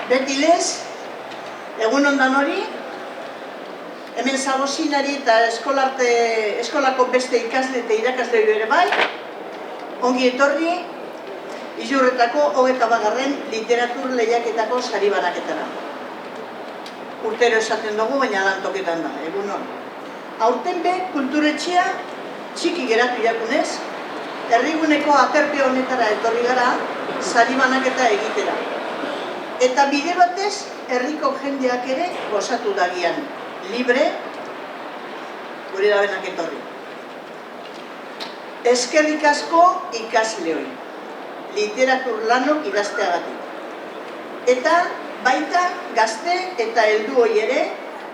Beti lez, egun ondan hori, hemen Zagozinari eta eskolako beste ikasle eta irakasle ere bai, ongi etorri, Izurretako 21. literatur lehiaketako sari banaketara. Urtero esaten dugu, baina lantoketan da, egun hon. Aurten be, kulturetxea txiki geratu jakunez, herriguneko aterpe honetara etorri gara, sari banaketa egitera. Eta bide batez, herriko jendeak ere gozatu dagian, libre, gure dabenak etorri. Eskerrik asko ikasle hori, literatur lanok idazteagatik. Eta baita gazte eta heldu hori ere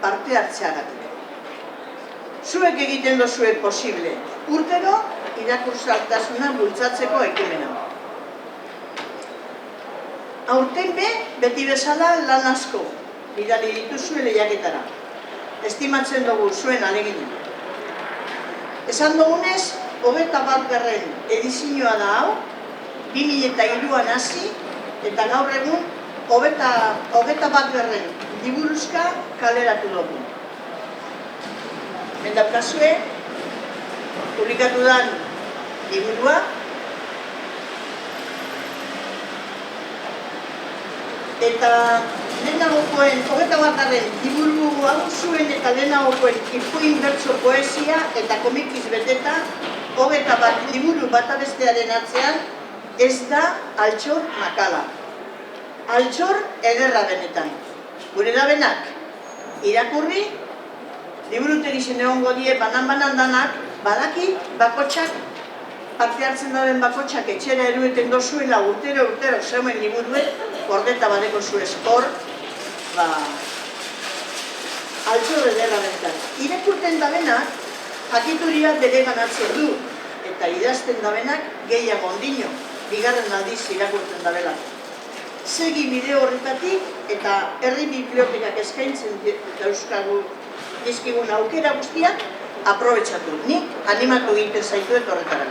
parte hartzeagatik. Zuek egiten dozue posible, urtero irakurtzaltasuna bultzatzeko ekimena. Aurten be, beti bezala lan asko, bidali dituzue lehiaketara. Estimatzen dugu zuen alegina. Esan dugunez, 21. edizioa da hau, 2003an hasi, eta gaur egun 21. liburuzka kaleratu dugu. Mendaukazue, publikatu dan liburua, eta lehenagokoen 21. liburu hau zuen eta lehenagokoen ipuin bertso poesia eta komikiz beteta 21 liburu bata bestearen atzean ez da Altxor Makala. Altxor ederra benetan. Gure dabenak irakurri, liburutegien egongo die banan-banan danak, badaki bakotxak, parte hartzen daben bakotxak etxera erueten dozuela urtero zeuen liburuet, gordeta badeko zu eskor, Altxor ederra benetan. Irakurten dabenak, jakituria bere ganatzen du, eta idazten dabenak gehiago ondino, bigarren aldiz irakurten dabela. Segi bide horretatik eta herri bibliotekak eskaintzen dauzkagu dizkigun aukera guztiak aprobetxatu. Nik animatu egiten zaituet horretara.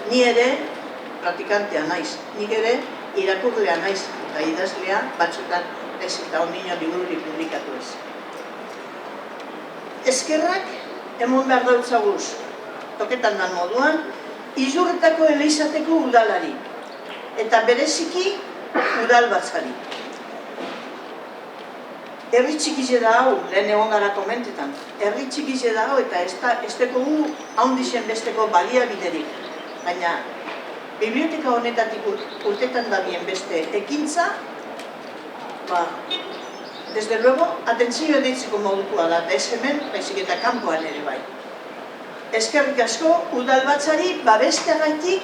Ni ere praktikantea naiz, nik ere irakurlea naiz eta idazlea batzutan ez eta ondino libururi publikatu ez. Eskerrak emon behar dautzaguz, toketan dan moduan, Izurretako Elizateko udalari, eta bereziki udal batzari. Herri txikize da hau, lehen egon gara komentetan, herri txikize da hau eta ez dekogu haundixen besteko baliabiderik. Baina, biblioteka honetatik urtetan dabien beste ekintza, desde luego, atentzio deitzeko modukoa da, eta ez hemen, baizik eta kanpoan ere bai. Eskerrik asko, udalbatzari babesteagaitik,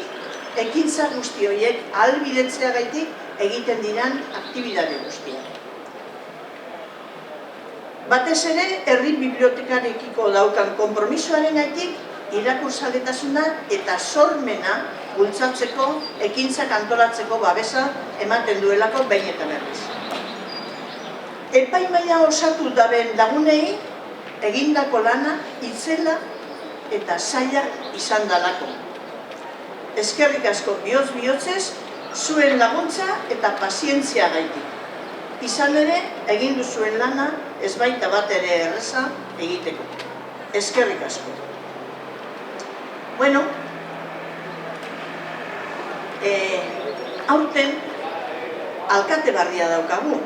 ekintza guzti horiek ahalbidetzeagaitik egiten diran aktibidade guztiak. Batez ere, herri bibliotekarekiko daukan konpromisoaren gaitik, irakurzaletasuna eta sormena bultzatzeko, ekintzak antolatzeko babesa ematen duelako behin eta berriz. Epaimaila osatu daben lagunei, egindako lana, itzela eta zaila izan dalako. Eskerrik asko bihotz-bihotzez, zuen laguntza eta pazientzia gaitik. Izan ere, egin duzuen lana, ez baita bat ere erreza egiteko. Eskerrik asko. Bueno, aurten, alkate barria daukagu,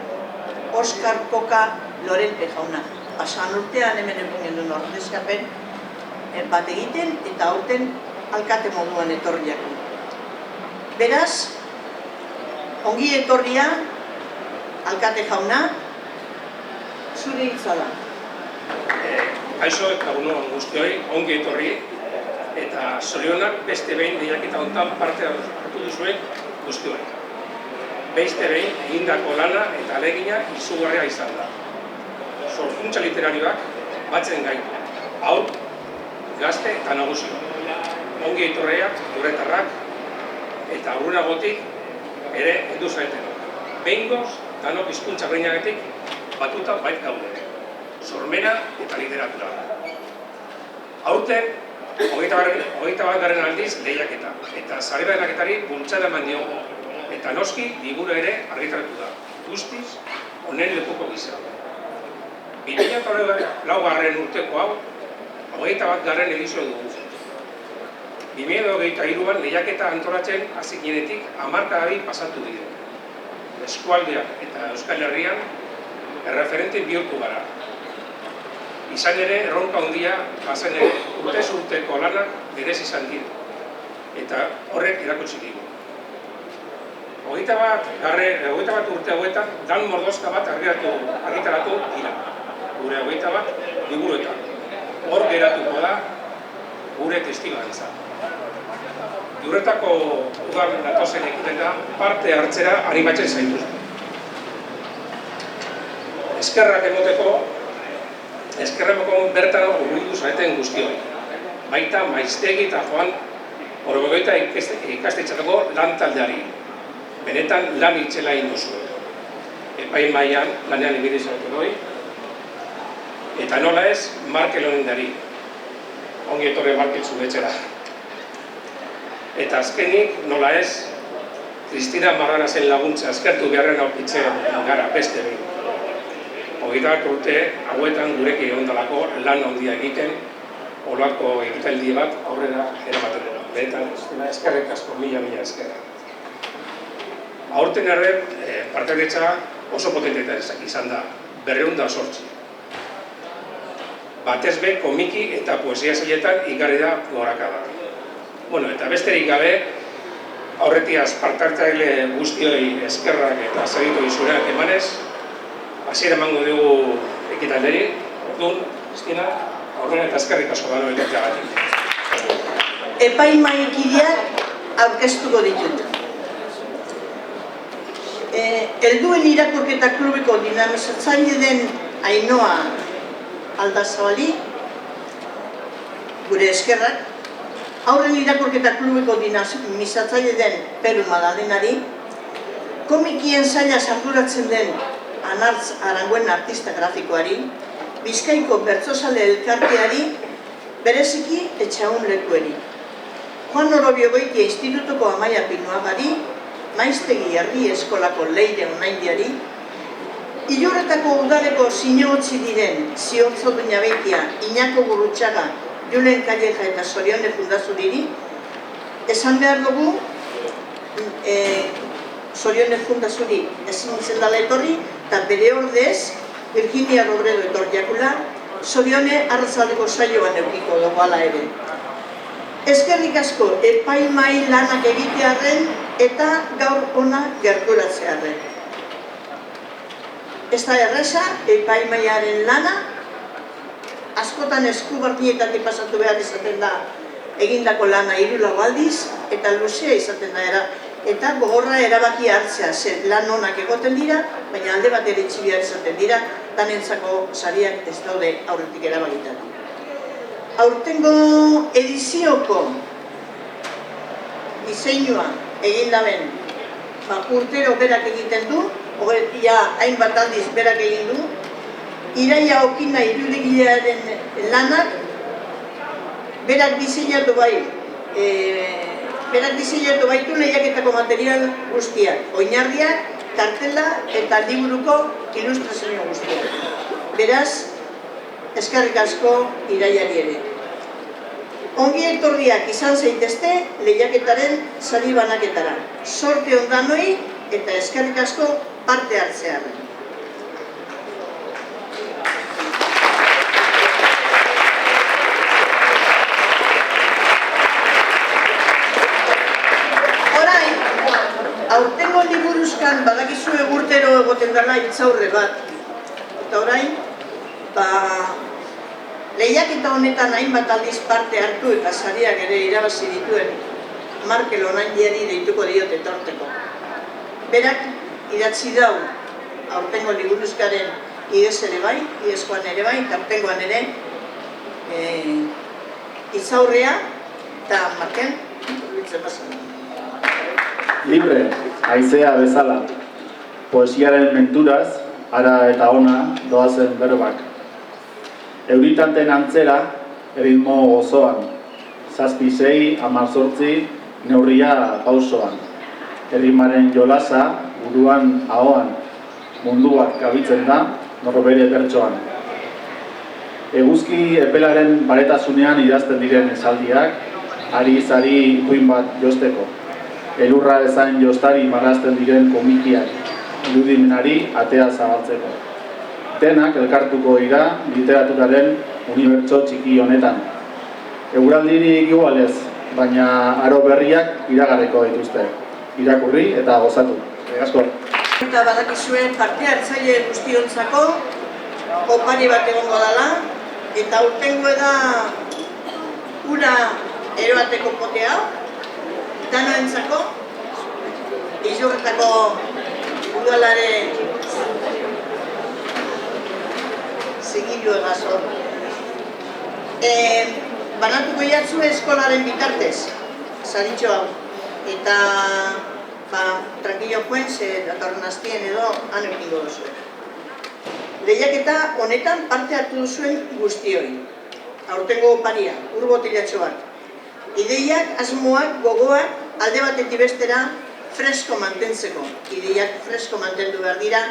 Oskar Koka Lorente jauna. Pasan urtean hemen egun gendun ordezkapen, bat egiten eta aurten alkate moduan etorriak. Beraz, ongi etorria, alkate jauna, zure hitza da. Kaixo eta egun guztioi, ongi etorri, eta zorionak beste behin lehiaketa honetan parte hartu duzuen guztioi. Beste behin egindako lana eta ahalegina izugarria izan da. Sorkuntza literarioak batzen gaitu. Hau, gazte eta nagusio. Ongi etorriak, guretarrak, eta aurreragotik ere heldu zaeten. Behingoz, danok hizkuntza berdinagatik batuta bait gaude. Sormena eta literatura. Aurten, 21. aldiz lehiaketa, eta sare banaketari bultzada eman diogu, eta noski liburu ere argitaratu da. guztiz honen lekuko gisa. 2004 urteko hau, 21. edizio dugu. 2023an lehiaketa antolatzen hasi ginetik 10 pasatu dira. Eskualdeak eta Euskal Herrian erreferente bihurtu gara. Izan ere, erronka handia, bazen ere, urtez urteko lanak berez izan dira. Eta horrek irakutsi digu. 21 urte hauetan, Dan Mordoska bat argitaratu dira. Gure 21 liburuetan. Hor geratuko da gure testigantza. Juretako udal datozen ekiteta parte hartzera animatzen zaituzte. Eskerrak emoteko bertan urbildu zareten guztioi. Baita Maiztegi eta Joan Orogoita ikastetxatako lan taldeari. Benetan lan itxela induzu. Epaimaian lanean ibili zareten hori. Eta nola ez, Markel honendari. Ongi etorri Markel zuetxera. Eta azkenik, nola ez, Kristina Marranasen laguntza eskertu beharren aurkitzen gara beste behin. 21 urte hauetan gurekin egondalako lan handia egiten, olako ekitaldi bat aurrera eramaten dela. Benetan, eskerrik asko, mila eskerra. Aurten erren, partaidetza oso potentetan izan da, 208. Batez be, komiki eta poesia zailetan ikarri da gorakada. Eta besterik gabe, aurretiaz partartzaile guztioi eskerrak eta segitu izureak emanez, hasiera emango dugu ekitalderi, orduan, Kristina, aurrera eta eskerrik asko da noetatzeagatik. Epaimaikideak aurkeztuko ditut. Helduen irakurketa klubeko dinamizatzaile den Ainhoa Aldazabali, gure eskerrak, aurren irakurketa klubeko dinamizatzaile den Peru Madalenari, komikien zaila arduratzen den Anartz Aranguen artista grafikoari, Bizkaiko bertsozale elkarteari, bereziki Etxaun Lekueri, Juan Orobiogoitia Institutuko Amaia Pinuagari, Maiztegi Herri Eskolako Leire Onaindiari, Ilurretako udaleko zinegotzi diren Ziortzo Duñabeitia, Iñako Gurrutxaga, Julen Calleja eta Sorione Fundazuriri, esan behar dugu Sorione Fundazuri ezin izan dela etorri, eta bere ordez Virginia Robredo etorriakula, Sorione arratzaldeko saioan eukiko dugu ala ere. Eskerrik asko epaimai lanak egitearren eta gaur ona gerturatzearren. Ez da erreza, epaimaiaren lana, askotan eskubarnietatik pasatu behar izaten da egindako lana 3 aldiz, eta luzea izaten da eta gogorra erabaki hartzea, zer lan onak egoten dira, baina alde bat ere txibiak izaten dira, danentzako sariak ez daude aurretik erabakitan. Aurtengo edizioko diseinua egin daben, urtero berak egiten du, hainbat aldiz berak egin du, Iraia Okina irudigilearen lanak berak diseinatu baitu lehiaketako material guztiak, oinarriak, kartela eta liburuko ilustrazio guztiak. Beraz, eskerrik asko Iraiari ere. Ongi etorriak izan zaitezte lehiaketaren sari banaketara. Sorte on danoi eta eskerrik asko parte hartzearren. Aurtengo liburuzkan badakizue urtero egoten dela hitzaurre bat. Eta orain, lehiaketa honetan hainbat aldiz parte hartu eta sariak ere irabazi dituen Markel Onaindiari deituko diot etorteko. Berak idatzi dau aurtengo liburuzkaren idez ere bai, idezkoan ere bai, eta aurtengoan ere hitzaurrea eta Markel, urbitzen bazen. Libre, haizea bezala, poesiaren menturaz, ara eta ona doazen berbak. Euritanten antzera, erritmo gozoan, 7-6, 18, neurria pausoan. Errimaren jolasa, buruan ahoan, mundu bat gabitzen da norbere bertsoan. Eguzki epelaren baretasunean idazten diren esaldiak, ari-zari ipuin bat josteko. Elurra ezain jostari marrazten diren komikiak, irudimenari atea zabaltzeko. Denak elkartuko dira literaturaren unibertso txiki honetan. Eguraldirik igualez, baina aro berriak iragarriko dituzte. Irakurri eta gozatu. Asko. Eta badakizue parte hartzaile guztiontzako opari bat egongo dela, eta urtengo da ura eroateko potea, danoentzako, Izurretako udalare zigilu egazo. Banatuko jatzu eskolaren bitartez, zaritxo hau. Eta, tranquilo joen, ze datorren aztien edo anekingo duzu. Lehiaketa honetan parte hartu duzuen guztioi. Aurtengo oparia, urbotilatxo bat. Ideiak, asmoak, gogoak, alde batetik bestera fresko mantentzeko. Ideiak fresko mantendu behar dira,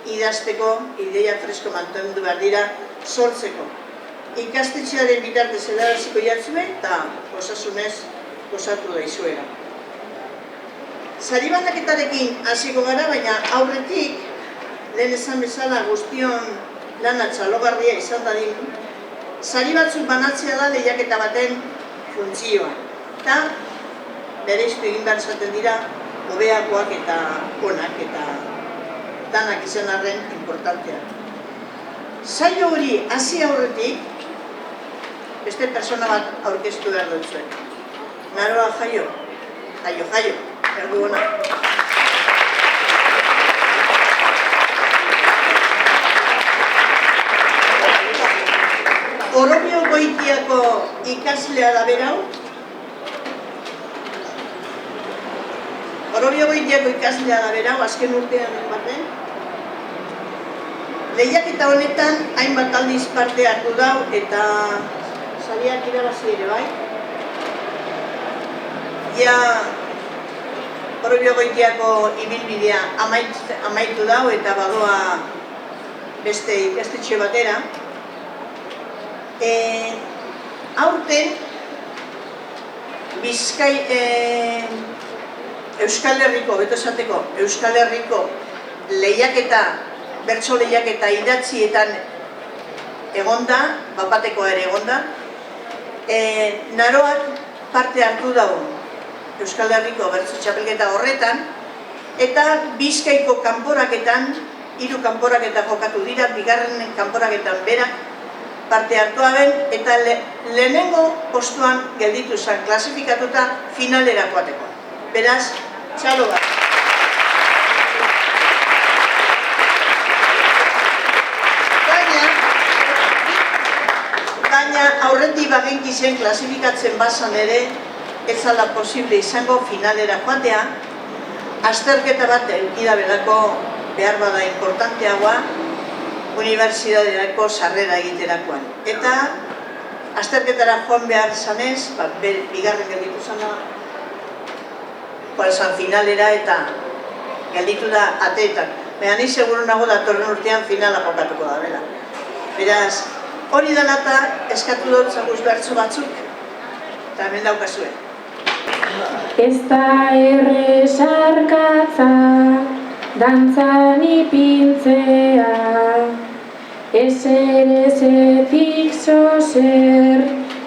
idazteko, ideiak fresko mantendu behar dira, sortzeko. Ikastetxearen bitartez edaraziko jatzue eta osasunez osatu daizuela. Sari banaketarekin hasiko gara, baina aurretik, lehen esan bezala guztion lana txalogarria izan dadin, sari batzuk banatzea da lehiaketa baten funtzioa. Eta bereiztu egin behar zaten dira, hobeagoak eta onak eta danak izan arren importantea. Saio hori hasi aurretik, beste persona bat aurkeztu behar dut zuen. Naroa Jaio, erdu hona. Orobio Goitiako ikaslea da berau. Orobio Goitiako ikaslea da berau, azken urtean baten. Lehiaketa honetan hainbat aldiz parte hartu dau eta sariak irabazi ere bai. Ja Orobio Goitiako ibilbidea amaitu dau eta badoa beste ikastetxe batera. Aurten Euskal Herriko, beto esateko, Euskal Herriko lehiaketa, bertso lehiaketa idatzietan egonda, bapatekoa ere egonda, Naroak parte hartu dago Euskal Herriko bertso txapelketa horretan, eta Bizkaiko kanporaketan, 3 kanporaketa jokatu dira, bigarren kanporaketan berak parte hartu aben, eta lehenengo postuan gelditu zen, klasifikatuta finalera joateko. Beraz, txalo bat. Baina aurretik bagenki zen klasifikatzen bazan ere, ez zala posible izango finalera joatea, azterketa bat eukida belako behar bada importanteagoa, unibertsitaterako sarrera egiterakoan. Eta azterketara joan behar zanez, bigarren gelditu zana, joan finalera eta gelditu da ateetan. Baina ni seguru nago datorren urtean finala jokatuko da bela. Beraz, hori danata eskatu dut zaguz bertso batzuk, eta hemen daukazue. Ez da erresarkatza, dantzan ipintzea, ezerezetik zozer,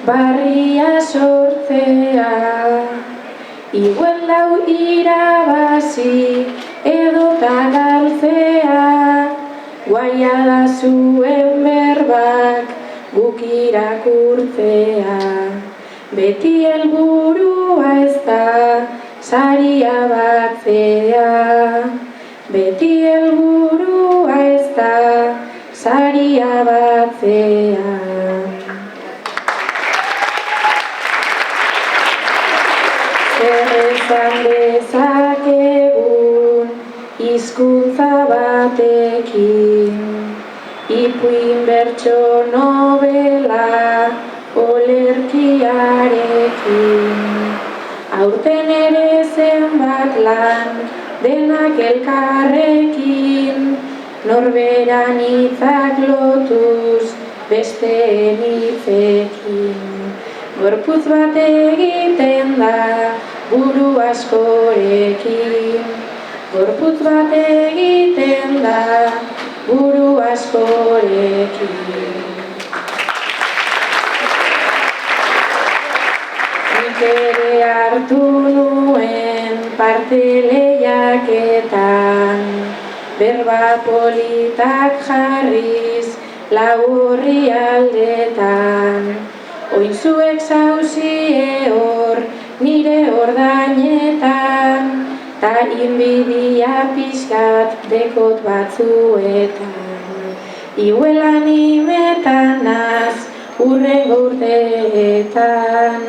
barria sortzea. Igual lau irabazi edota galtzea, guaia da zuen berbak guk irakurtzea. Beti helburua ez da saria batzea, beti helburua ez da saria batzea. Zer esan dezakegun hizkuntza batekin, ipuin bertso novela olerkiarekin. Aurten ere zenbat lan denak elkarrekin, norberan hitzak lotuz beste hitzekin. Gorputz bat egiten da buru askorekin. Gorputz bat egiten da buru askorekin. Nik ere hartu nuen parte lehiaketan, berba politak jarriz lau orrialdetan. Oin zuek zauzie hor nire ordainetan, ta inbidia pixkat dekot batzuetan. Iguelan imetan naz urrengo urteetan,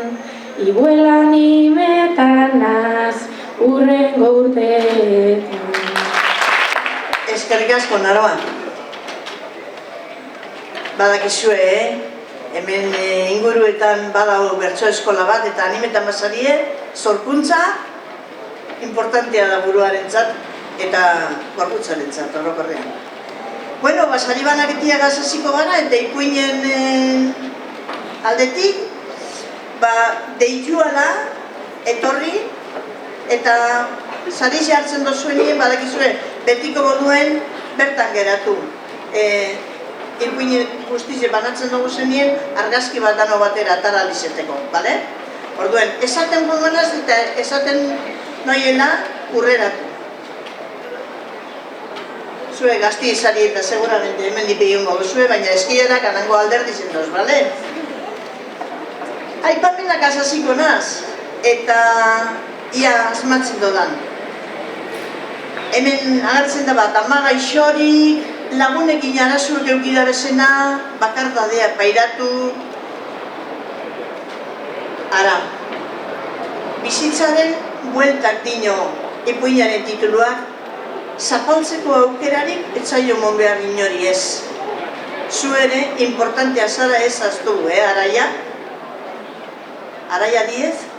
iguelan imetan naz urrengo urteetan. Eskerrik asko, Naroa. Badakizue, hemen inguruetan badago bertso eskola bat eta animetan basarie, sorkuntza importantea da buruarentzat eta gorputzarentzat orokorrean. Bueno, basari banaketiagaz hasiko gara eta ipuinen aldetik deituala etorri eta sari jartzen dozuenien badakizue betiko moduen bertan geratu. Ipuinen guztize banatzen dugu zenien argazki bat dano batera atara alizeteko, bale? Orduen, esaten gomenaz eta esaten noiela urreratu. Zue gazti izari eta seguramente hemen dipegin gogo zue, baina eskiera kanango alderdi zendoz, bale? Aipamenak azaziko naz, eta ia asmatzen dodan. Hemen agertzen da bat, amagaixorik, lagunekin arazuek eukida bezena, bakardadeak pairatu. Ara, bizitzaren bueltak dino ipuinaren tituluak, zapaltzeko aukerarik etzaio mon behar inori ez. Zu ere, importantea zara ez aztu, Araia? Araia 10?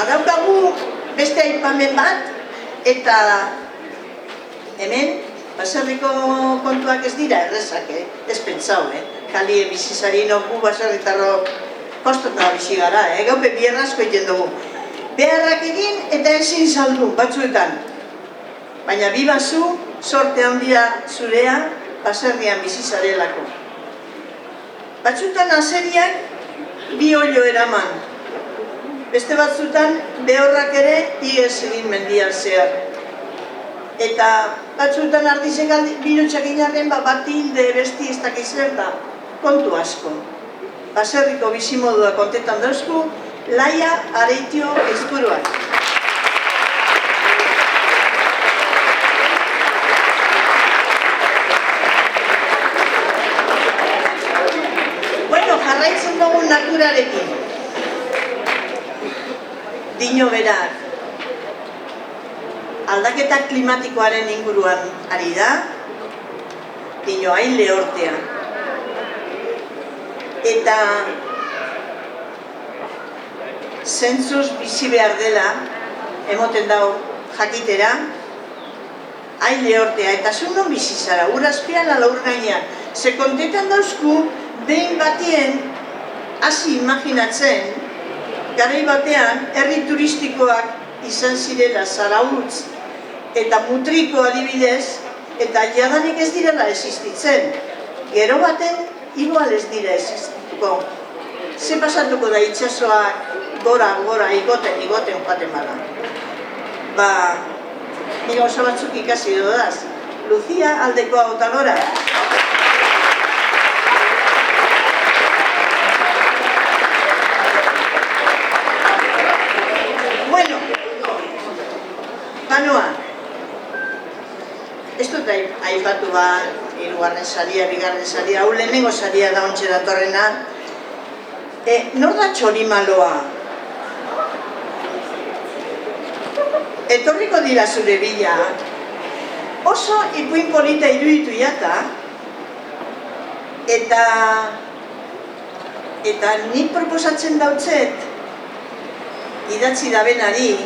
Badaukagu beste aipamen bat, eta hemen, baserriko kontuak ez dira errezak, ez pentsau, Kalie bizizari nogu baserritarro kostota bizi gara, gaupe bierrazko egiten dugu. Beharrak egin eta ezin saldu batzuetan. Baina bibazu, sorte handia zurea baserrian bizizarelako. Batzuetan azeriak bi olio eraman. Beste batzuetan behorrak ere iez egin mendian zehar. Eta batzuetan ardizek binutxak inarren bat hilde besti ez dakizer da kontu asko. Baserriko bizimodua kontetan dauzku, Laia Areitio Ezpuruak. Bueno, jarraitzen dugu naturarekin. Dino berak. Aldaketa klimatikoaren inguruan ari da, dino hain lehortea. Eta zentzuz bizi behar dela, emoten dago jakitera, hain lehortea. Eta zu non bizi zara, ur azpian ala ur gainean. Ze kontetan dauzku, behin batien hasi imaginatzen, garai batean, herri turistikoak izan zirela Zarautz eta Mutriko adibidez, eta jadanik ez direla existitzen. Gero baten, igual ez dira existituko. Ze pasatuko da itxasoak gora, igoten joaten bada. Nire oso batzuk ikasi dodaz. Lucia aldekoa otalora. Bueno, banoa. Ez dut aipatu hirugarren saria, bigarren saria, hau lehenengo saria da ontsa datorrena. Nor da Txorimaloa? Etorriko dira zure bila. Oso ipuin polita iruditu jata. Eta Eta nik proposatzen dautzet, idatzi da benari,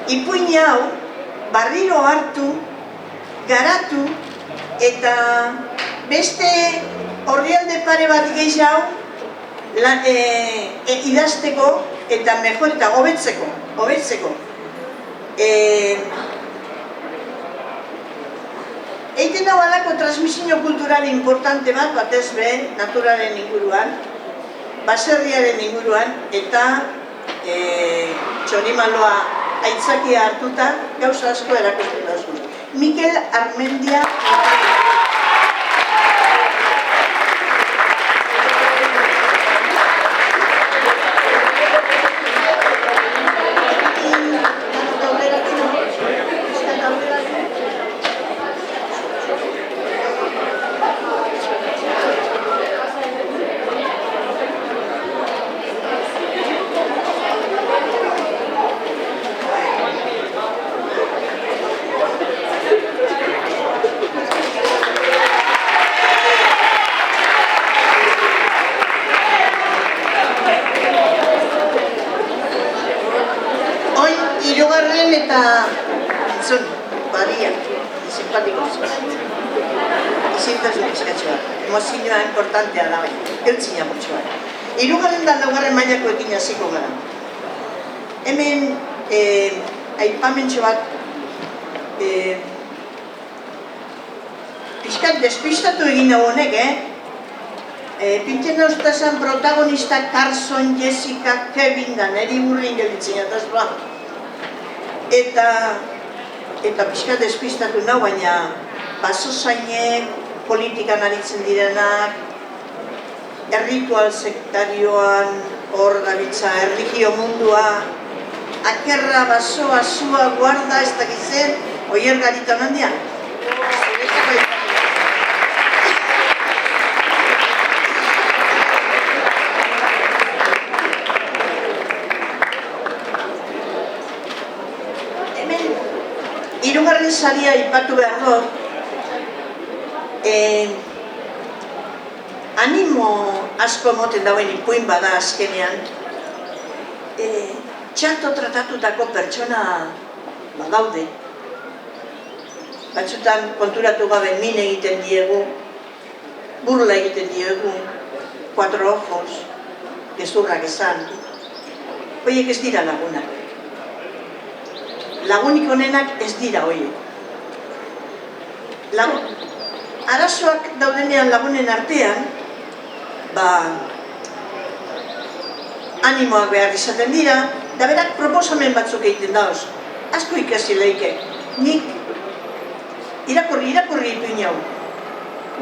ipuin hau barriro hartu, garatu, eta beste orrialde pare bat gehiago idazteko eta mejor eta hobetzeko. Eiten hau alako transmisio kultural importante bat, batez be, naturaren inguruan, baserriaren inguruan, eta txorimaloa aitzakia hartuta gauza asko erakusten dazu. Mikel Armendia eta entzun, badia, simpatiko izintasun eskatxoa, emozioa importantea da bai, eutzina motxoa. Hirugarren da laugarren mailako ekin hasiko gara. Hemen aipamentxo bat pixkat despistatu egin hau honek, pintzen dauztazan protagonista Carson, Jessica, Kevin da neri burrin gelditzen jataz ba. Eta pixka despistatu nahu, baina basozainek, politikan aritzen direnak, erritual sektarioan hor gabiltza, erlijio mundua, akerra, basoa, zua, guarda, ez dakitzen, oier garitan handian. Hirugarren saria aipatu behar dut, animo asko moten dauen ipuin bada azkenean, txarto tratatutako pertsona badaude. Batzutan konturatu gabe min egiten diegu, burla egiten diegu, cuatro ojos, gezurrak esan, horiek ez dira lagunak. Lagunik honenak ez dira horiek. Arazoak daudenean lagunen artean, animoak behar izaten dira, da berak proposamen batzuk egiten dauz. Asko ikasi leike. Nik irakurri ipuin hau.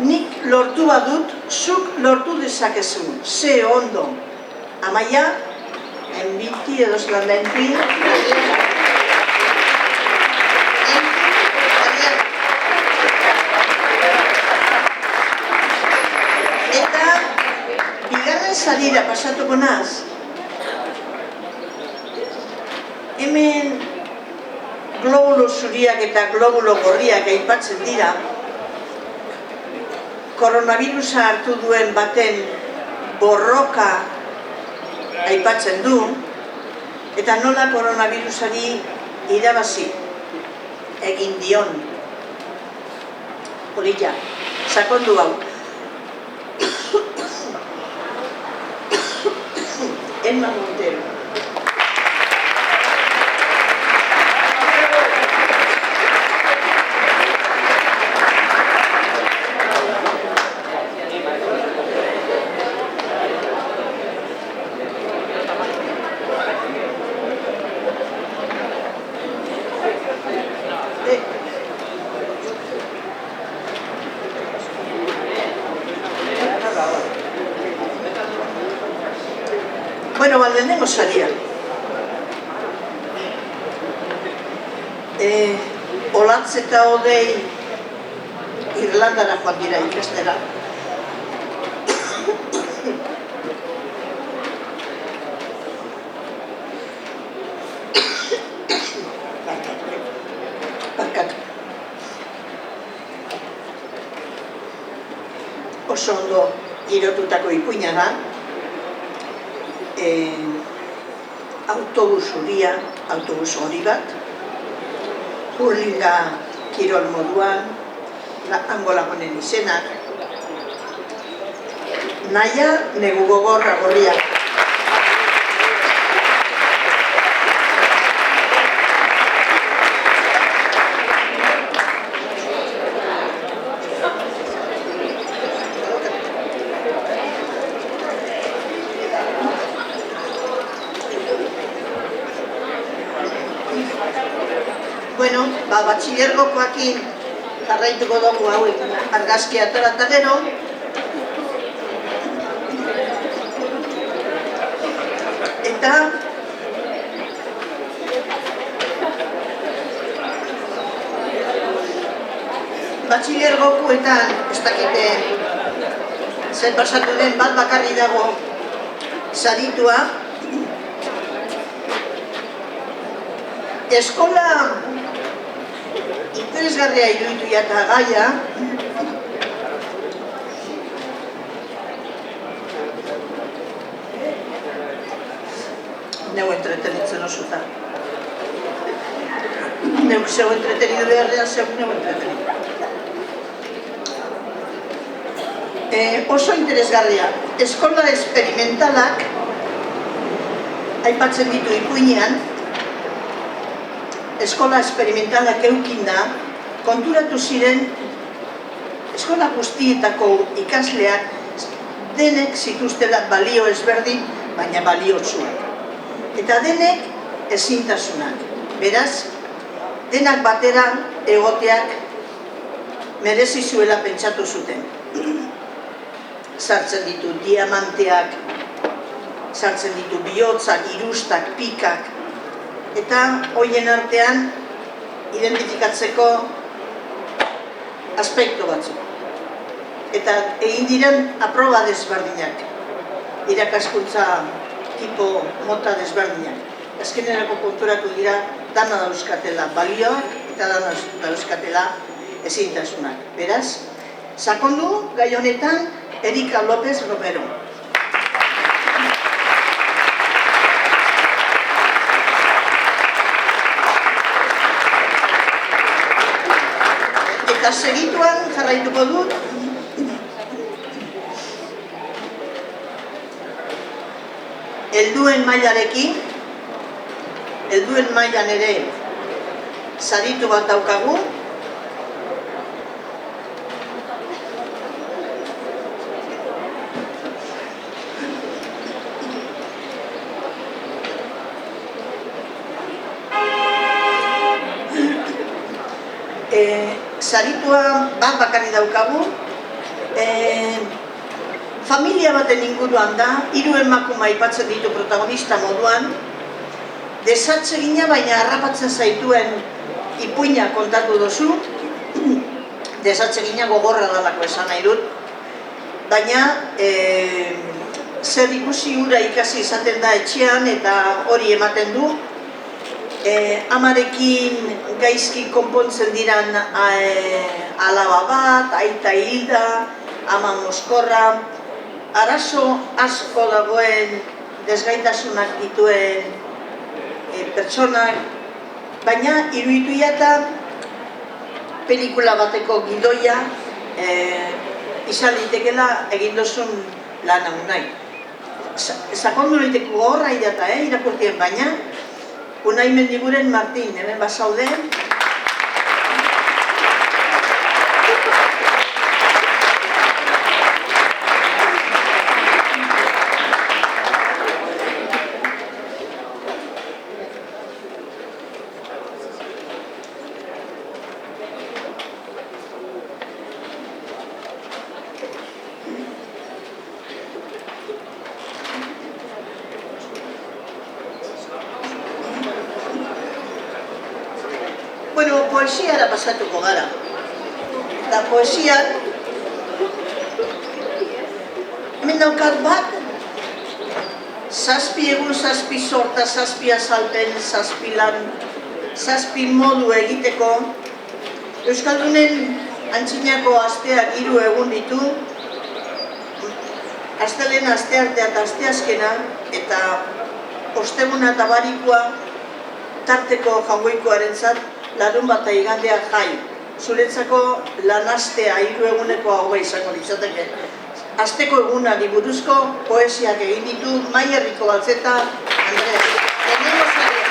Nik lortu badut, zuk lortu dezakezu. Ze ondo. Amaia, enbiti edo zelandainti. Salira pasatuko naz, hemen globulo zuriak eta globulo gorriak aipatzen dira, koronavirusa hartu duen baten borroka aipatzen du, eta nola koronavirusari irabazi egin dion. Polilla, sakondu hau. Emma Montero. Bueno, lehenengo saria. Olatz eta Odei Irlandara joan dira ikastera. Barkatu. Oso ondo girotutako ipuina da. autobus huria, autobus hori bat, hurlinga kirol moduan, hango lagunen izenak, Naia negu gogorra gorria. Bueno, batxilergokoakin jarraituko dugu hauek argazkia atera eta gero. Eta batxilergokoetan, ez dakite zer pasatu den, bat bakarri dago saritua. Eskola interesgarria iruditu eta gaia, neu entretenitzen osuta. Neuk zeu entretenidu beharrean, zeu neu entretenidu. Oso interesgarria. Eskola experimentalak aipatzen ditu ipuinean, eskola experimentalak eukinda, konturatu ziren eskola guztietako ikasleak denek zituztela balio ezberdin, baina baliotsuak. Eta denek ezintasunak. Beraz, denak batera egoteak merezi zuela pentsatu zuten. Sartzen ditu diamanteak, sartzen ditu bihotzak, irustak, pikak, eta horien artean identifikatzeko aspektu batzuk. Eta egin diren aproba desberdinak, irakaskuntza tipo mota desberdinak. Azkenerako konturatu dira dana dauzkatela balioak eta dana dauzkatela ezintasunak. Beraz, sakondu gai honetan Erika López Romero. Eta segituan jarraituko dut helduen mailarekin, helduen mailan ere saritu bat daukagu. Saritua bat bakarri daukagu, familia baten inguruan da, 3 emakume aipatzen ditu protagonista moduan, desatsegina baina harrapatzen zaituen ipuina kontatu duzu, desatsegina gogorra dalako esan nahi dut, baina zer ikusi hura ikasi izaten da etxean eta hori ematen du, amarekin gaizki konpontzen diran alaba bat, aita hilda, ama moskorra, arazo asko dagoen desgaitasunak dituen pertsonak, baina iruditu eta pelikula bateko gidoia izan litekela egin duzun lan hau nahi. Sakondu liteko gogorra idata, irakurtien, baina Unai Mendiguren Martin, hemen basaude. Bueno, poesiara pasatuko gara. Eta poesiak hemen daukat bat, 7 egun, 7 sorta, 7 azalpen, 7 lan, 7 modu egiteko. Euskaldunen antzinako asteak 3 egun ditu, astelena, asteartea eta asteazkena, eta osteguna eta barikoa tarteko jangoikoarentzat larun bat igandea jai. Zuretzako lanastea 3 eguneko haua izango litzateke. Asteko egunari buruzko poesiak egin ditu Maider Baltzeta Andrea. Lehenengo saria.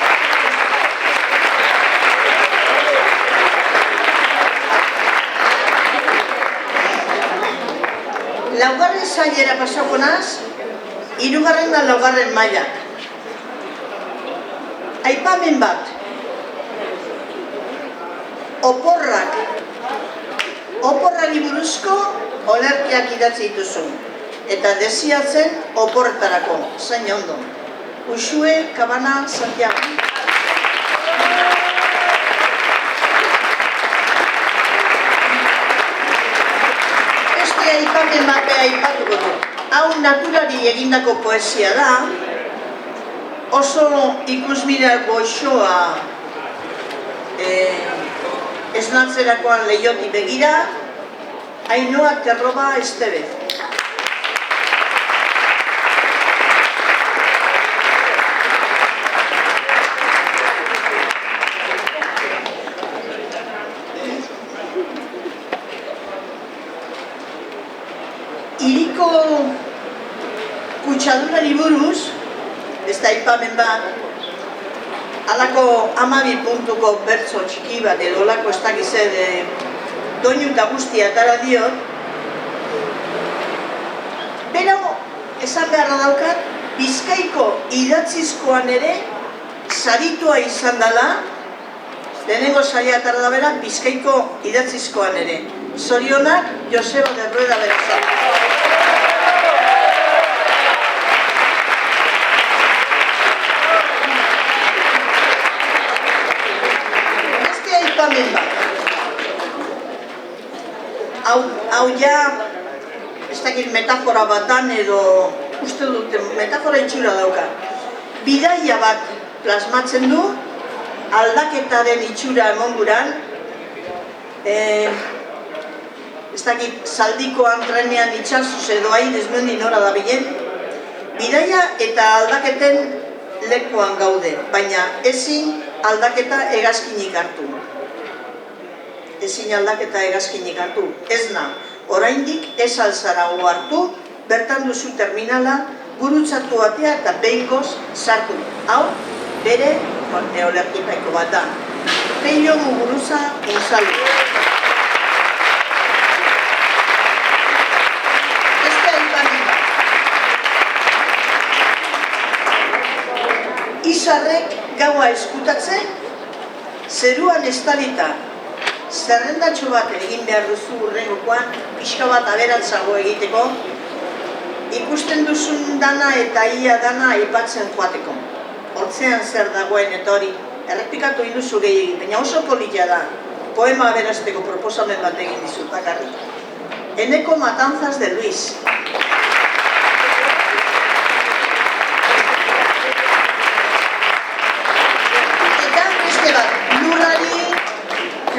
Laugarren sailera pasako naz, 3. da 4. mailak. Aipamen bat. Oporrari buruzko olerkiak idatzi dituzu. Eta desiatzen oporretarako, zain ondo. Uxue Cabana Santiago. Beste aipamen bat beha aipatuko du. Hau naturari egindako poesia da, oso ikusmira goxoa esnatzerakoan leioti begira, Ainhoa Terroba Estevez. Hiriko kutsadurari buruz, ez da aipamen bat, halako 12 puntuko bertso txiki bat edo olako ez dakized doinu eta guztia atara diot. Berago, esan beharra daukat, Bizkaiko idatzizkoan ere saritua izan dela, lehenengo saria atara da bera, Bizkaiko idatzizkoan ere. Zorionak, Joseba de Rueda Berazak. Hau ja, ez dakit metafora batan edo uste dute metafora itxura dauka. Bidaia bat plasmatzen du, aldaketaren itxura emonguran, ez dakit zaldikoan trenean itxasuz edo hain ezmendi nora da bilen, bidaia eta aldaketen lekuan gaude, baina ezin aldaketa hegazkinik hartu. Ezin aldaketa hegazkinik hartu, ez na, oraindik ez alzara hartu, bertan duzu terminala, gurutzatu batea eta behingoz sartu. Hau, bere neolerkipaiko bat da. Peio Muguruza Unzalu. Beste aipamen bat. Izarrek gaua eskutatzen, zeruan estalita, zerrendatxo bat egin behar duzu hurrengokoan, pixka bat aberatzago egiteko, ikusten duzun dana eta ia dana aipatzen joateko. Hortzean zer dagoen eta hori, errepikatu induzu gehiagin, baina oso polita da, poema aberazteko proposamen bat egin dizut bakarrik. Eneko Matanzas de Luis. Eta beste bat, lurrari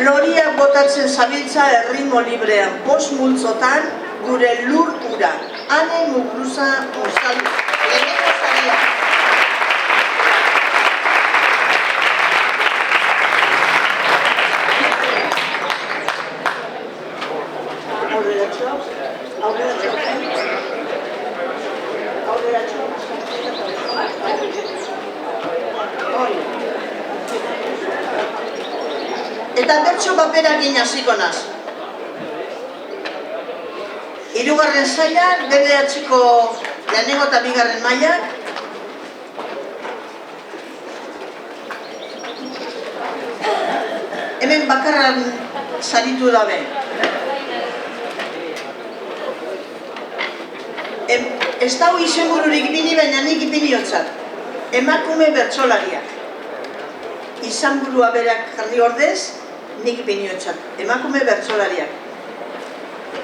loriak botatzen zabiltza erritmo librean, bost multzotan, gure lur ura. Ane Muguruza Unzalu. Leheneko saria. Eta bertso paperakin hasiko naz. 3. saila, BDH-ko lehenengo eta 2. maila. Hemen bakarran saritu dabe. Ez dago izenbururik ipini, baina nik ipini hotzat. Emakume bertsolariak. Izenburua berak jarri ordez, nik ipini hotzat. Emakume bertsolariak.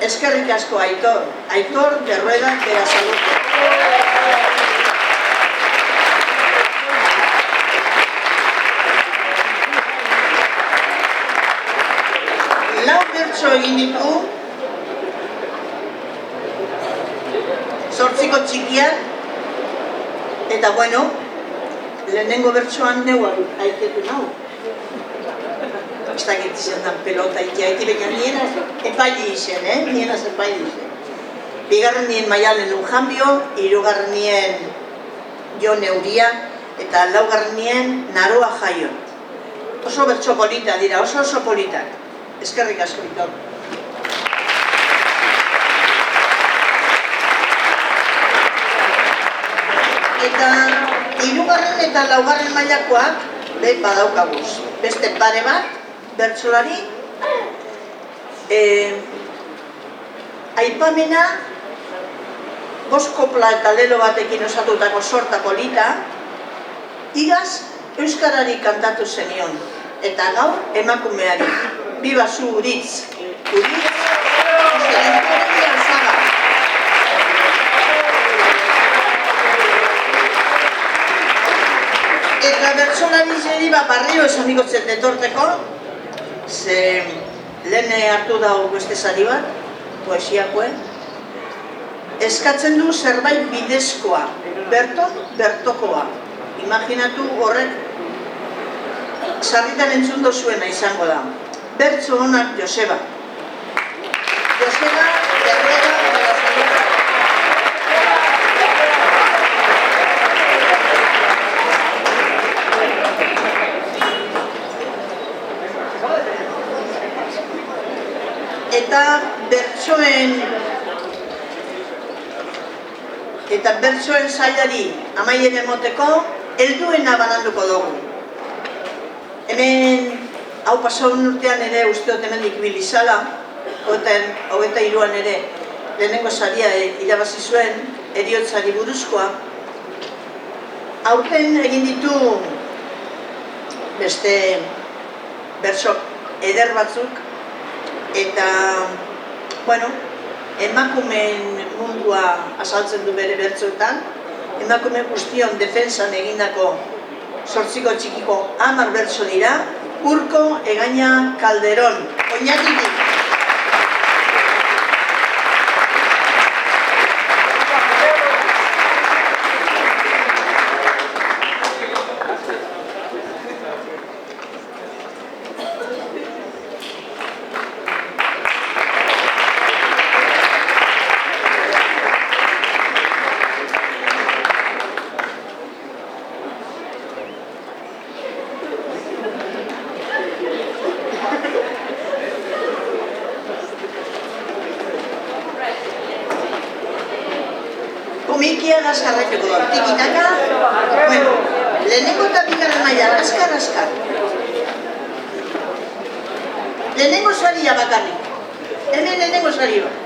Eskerrik asko Aitor. Aitor de Rueda Berazak. Lau bertso egin ditu, 8 txikian, eta bueno, lehenengo bertsoan neua aitetu nau. Ez dakit izan dan pelota iti baina niena epaili izen, nienaz epaili izen. Bigarren nien Maialen Unjambio, hirugarren nien Jon Euria, eta laugarren nien Naroa Jaio. Oso bertso polita dira, oso politak. Eskerrik asko Aitor. Eta hirugarren eta laugarren mailakoak badaukaguz. Beste pare bat, bertsolari, aipamena, bost kopla eta lelo batekin osatutako sorta polita, igaz euskarari kantatu zenion, eta gaur emakumeari. Biba zu Uritz! Uritz! Euskal Zaga! Eta bertsolari zeri barrio esan ikotzen detorteko, ze lehen hartu dago beste sari bat, poesiakoen, eskatzen du zerbait bidezkoa, bertokoa. Imaginatu horrek sarritan entzun dozuena izango da. Bertso honak Joseba. Joseba, Herrera, Barazaluka. Eta bertsoen sailari amaien emoteko, helduena bananduko dugu. Hemen, hau pasaun urtean ere usteot hemendik bilizala, 23an ere lehenengo saria irabazi zuen, heriotzari buruzkoa. Aurten egin ditu beste bertso eder batzuk, eta, bueno, emakumeen mundua azaltzen du bere bertsoetan, emakume guztion defensan egindako 8 txikiko 10 bertso dira, Urko Egaña Calderón, Oñatitik. Komikia gazkarreteko da, tikitaka, bueno, lehenengo eta bigarren maila, askar. Lehenengo saria bakarrik, hemen lehenengo sari bat.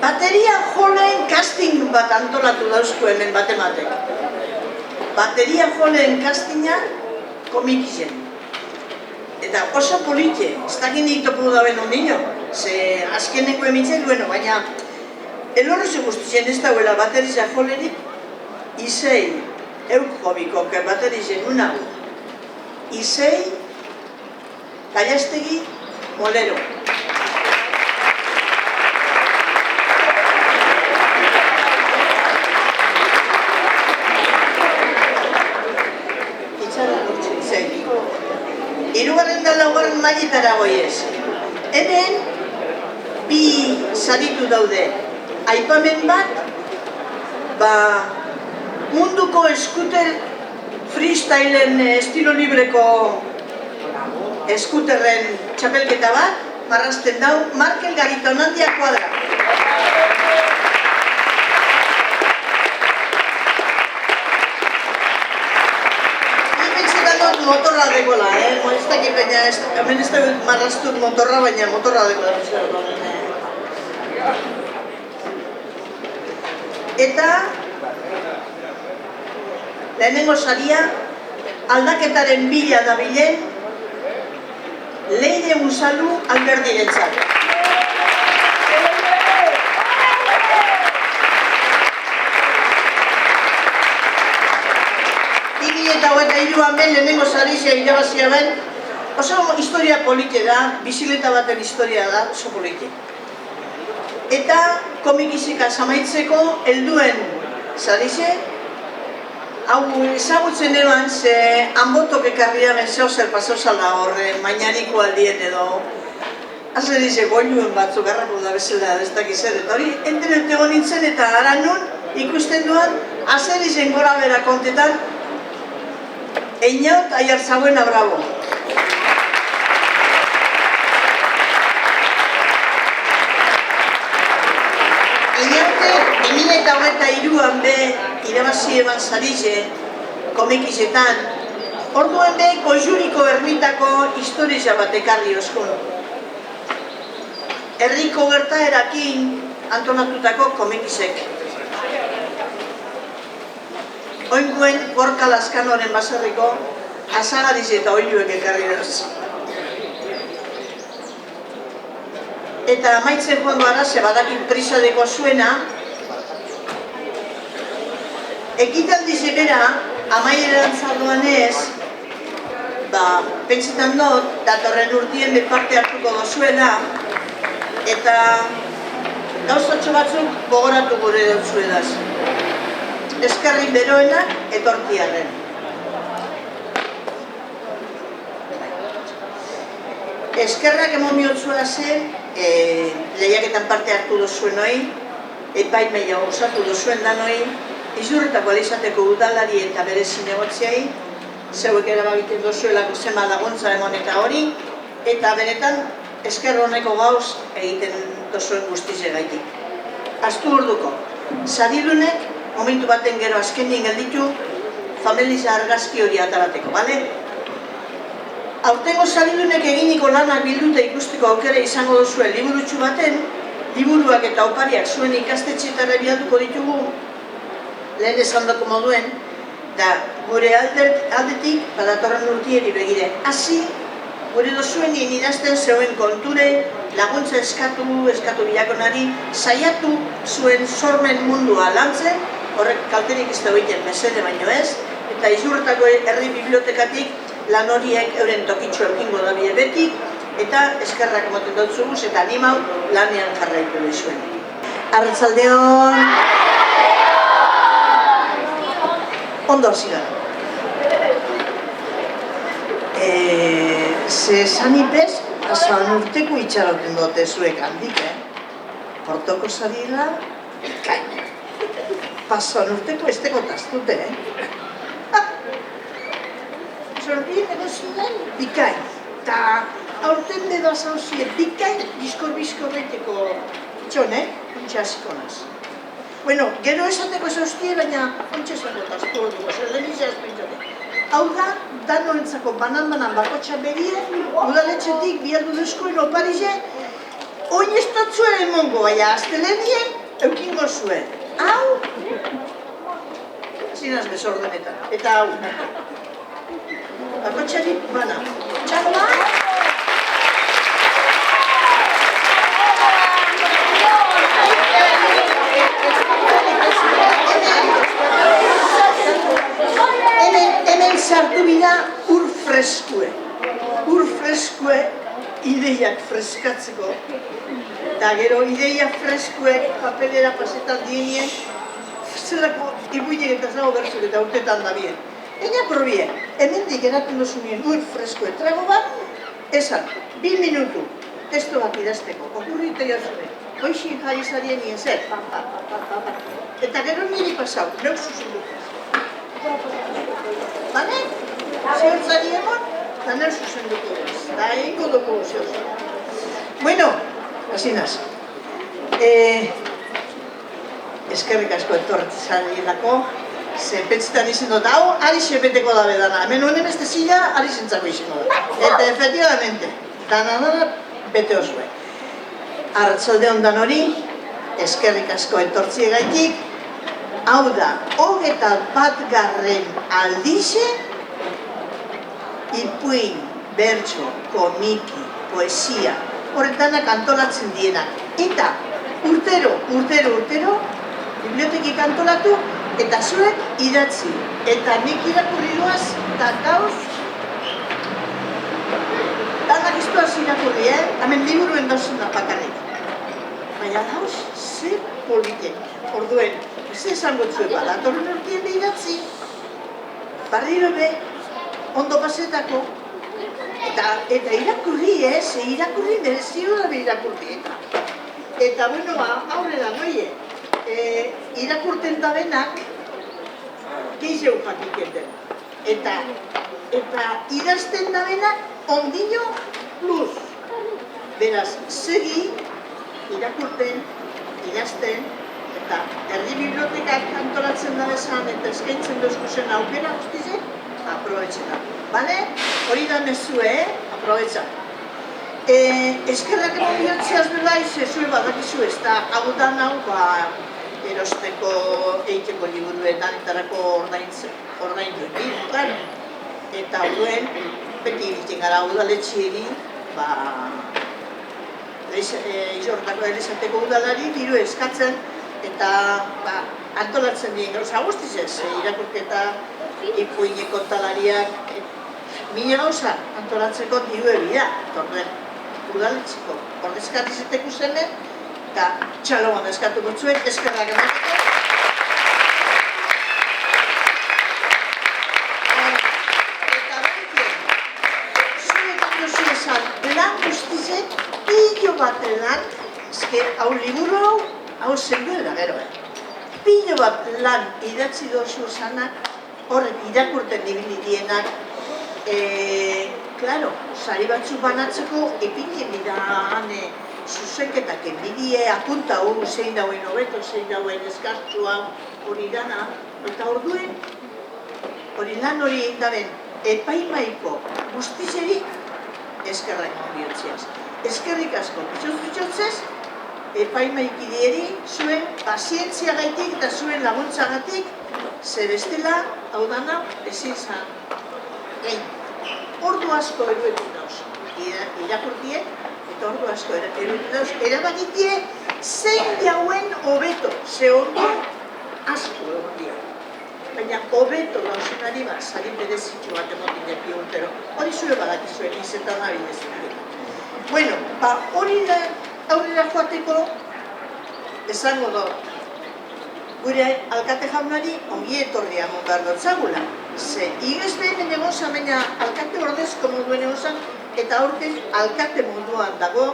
Bateria joleen casting bat antolatu dauzko hemen batematek. Bateria joleen castinga komikizen. Eta oso politxe, ez dakit nik topu daben ondino, ze azkeneko emitzen dueno, baina elorrozu guztien ez dauela bateria jolerik, izei, euk jobiko, bateria nunago, izei, Gallastegi, Molero. Hirugarren da laugarren mailetara goiez. Hemen bi saritu daude. Aipamen bat, munduko eskuter freestylen estilo libreko eskuterren txapelketa bat, marrazten dau, Markel Garitonandia Kuadra. Motorra dekola, ez dakit baina, hemen ez dakit marraztut motorra, baina motorra dekola. Eta lehenengo saria, aldaketaren bila dabilen, Leire Unzalu Alberdirentzat. 2023an lehenengo sarizia irabazia ben, oso historia polite da, bizileta baten historia da, oso polite. Eta komikizika amaitzeko helduen zarize, hau ezagutzen eban ze hanbotok ekarrian zeo zer pasozala horre mainaniko aldien edo hazer dize goiluen batzuk garrako da bezala ez dakiz zer, eta hori internet egon nintzen eta ara nun ikusten duan hazer dizen gora bera kontetan Einaut Aiartzagoen Bravo. Einaute 2023an be irabazi eban zarize komikizetan, orduan be Koxuriko ermitako historia bat ekarri oskun. Herriko gertaerakin antonatutako komikizek. Oinguen Gorka Laskanoren baserriko asagariz eta oiluek ekarri duz. Eta amaitzen joan gara, ze badakin prisa deko zuena, ekitaldi zebera, amaieran zalduan ez, pentsetan dut, datorren urtien parte hartuko dozuela, eta gauzatxo batzuk bogoratu gure dut zuedaz. Eskerri beroenak etortiarren. Eskerrak emon bihotzua zen, lehiaketan parte hartu duzuen hori, epaimeia osatu duzuen dan hori, izurretako alizateko udalari eta bere zinegotziai, zeuek erabagiten duzuelako zema laguntza emon eta hori, eta benetan esker honeko gauz egiten duzuen guztize gaitik. Astu orduko, saridunek, momentu baten gero azkenien gelditu, familiza argazki hori atarateko, bale? Aurtengo saridunek eginiko lanak bilduta ikusteko aukera izango duzuen liburutxu baten, liburuak eta opariak zuen ikastetxeetara bialduko ditugu, lehen esandako moduen, da gure aldetik badatorren urtieri begire. Hasi, gure dozuenien idazten zeuen konture, laguntza eskatu bilakonari, saiatu zuen sormen mundua lantzen, horrek kalterik ez da egiten mesede baino ez, eta Izurretako herri bibliotekatik lan horiek euren tokitxo ekingo da bide betik, eta eskerrak emoten dut zuguz, eta animau lanean jarraitu duzuen. Arratsaldeon! Ondo hasi gara. Ze sanipez, pasan urteko itxaroten dute zuek handik, Portoko zarila, bikain. Pasan urteko ez tegotaz dute, Zorbien egozinen bikain. Ta aurten bedo azauzie bikain bizkor-bizkorreteko txone, ontsa hasiko naz. Bueno, gero esateko zauztie, baina ontsa esateko azko dugu, zer denizia azpintzate. Hau da, danoentzako banan-banan bakotxa berie, udaletxetik bialdu duzkoen oparize, oin ez tatzuaren mongo, baina aztelenien eukingo zuen. Hau, zinaz bezordenetan, eta hau. Bakotxari bana. Txarla! Hemen sartu bida ur freskue. Ur freskue ideiak freskatzeko. Eta gero ideia freskuek papelera pasetan dienien, zelako ibuinek eta zago bertzuk eta urtetan da bien. Ena probie, hemendik eratzen duzunien ur freskoe trago bat, esan, 2 minutu, testo bat idazteko, okurritu jazure, hoixin jari zarien nien zer, eta gero niri pasau, neuk zuzen dukaz. Bane? Zehortzari emon, eta neuk zuzen dukaz, eta egingo dugu zehortzari. Bueno, hasinaz. Eskerrik asko etortzarielako, ze pentsetan izan dut, hau ari xepeteko da bedana, hemen honen beste zila ari zentzako izango da. Eta efectivamente, dana bete osue. Arratsalde ondan hori, eskerrik asko etortziegaitik, hau da, 21. aldize, ipuin, bertso, komiki, poesia, horretanak antolatzen dienak. Eta urtero, bibliotekik antolatu, eta zuek idatzi. Eta nik irakurri duaz, eta gauz, danak iztuaz irakurri, hemen liburuen dauzen da bakarrik. baina dauz, ze polite. Orduen, ez esango zuen badatorren urtien behiratzi, barriro be, ondo pasetako, eta irakurri irakurri merezio da irakurri. Eta, bueno, aurrera noie, irakurten da benak, gehiago jakiketen. Eta idazten da benak, ondino plus. Beraz, segi, irakurten, idazten, eta herri bibliotekak antolatzen da bezan eta eskaintzen duzkuzen aukera guztizen, aprobetxeta. Bale? Hori da mezue, aprobetxa. Eskerrak emon bihotzeaz belai, zezue badakizu ez da, hau da nau, erosteko eiteko liburuetan etarako ordaindu egin, eta duen, beti egiten gara udaletxieri, Izortako erizateko udalari, diru eskatzen, eta antolatzen dien gauza guztiz ez, irakurketa, ipuineko talariak, mila gauza antolatzeko diru ebida, torren udaletxiko. Ordezkatizetek uzemen, eta txaloan eskatuko zuen, eskerrak emateko. Eta behitien, zuek ondozu esan, lan guztizek, pillo bat lan, ezke hau liburu hau zenduela gero, pillo bat lan idatzi dozu esanak, horrek irakurten ibilitienak, klaro, sari batzuk banatzeko ipinien bidan zuzenketak enbidie, apunta hau, zein dauen hobeto, zein dauen eskartzu hau, hori dana, eta orduen, hori lan hori indaben, epaimaiko guztizeri eskerrak bihotziaz. Eskerrik asko, bitxotzez, epaimaikidieri zuen pazientzia gaitik eta zuen laguntzagatik, ze bestela, hau dana, ezin zan. Ordu asko eruetu dauz, irakurtien, eta ordu asko eruetu dauz, erabakitie zein jauen hobeto, ze ordu asko egon dira. Baina hobeto dauzunari bat, sari berezitxu bat emotin deki urtero, hori zure badakizuen izetan abidezak. Bueno, hori da aurrera joateko esango do, gure alkate jaunari ongi etorria mon behar dotzagula. Ze, igez behemen egozan, baina alkate ordezko moduen egozan, eta aurten alkate moduan dago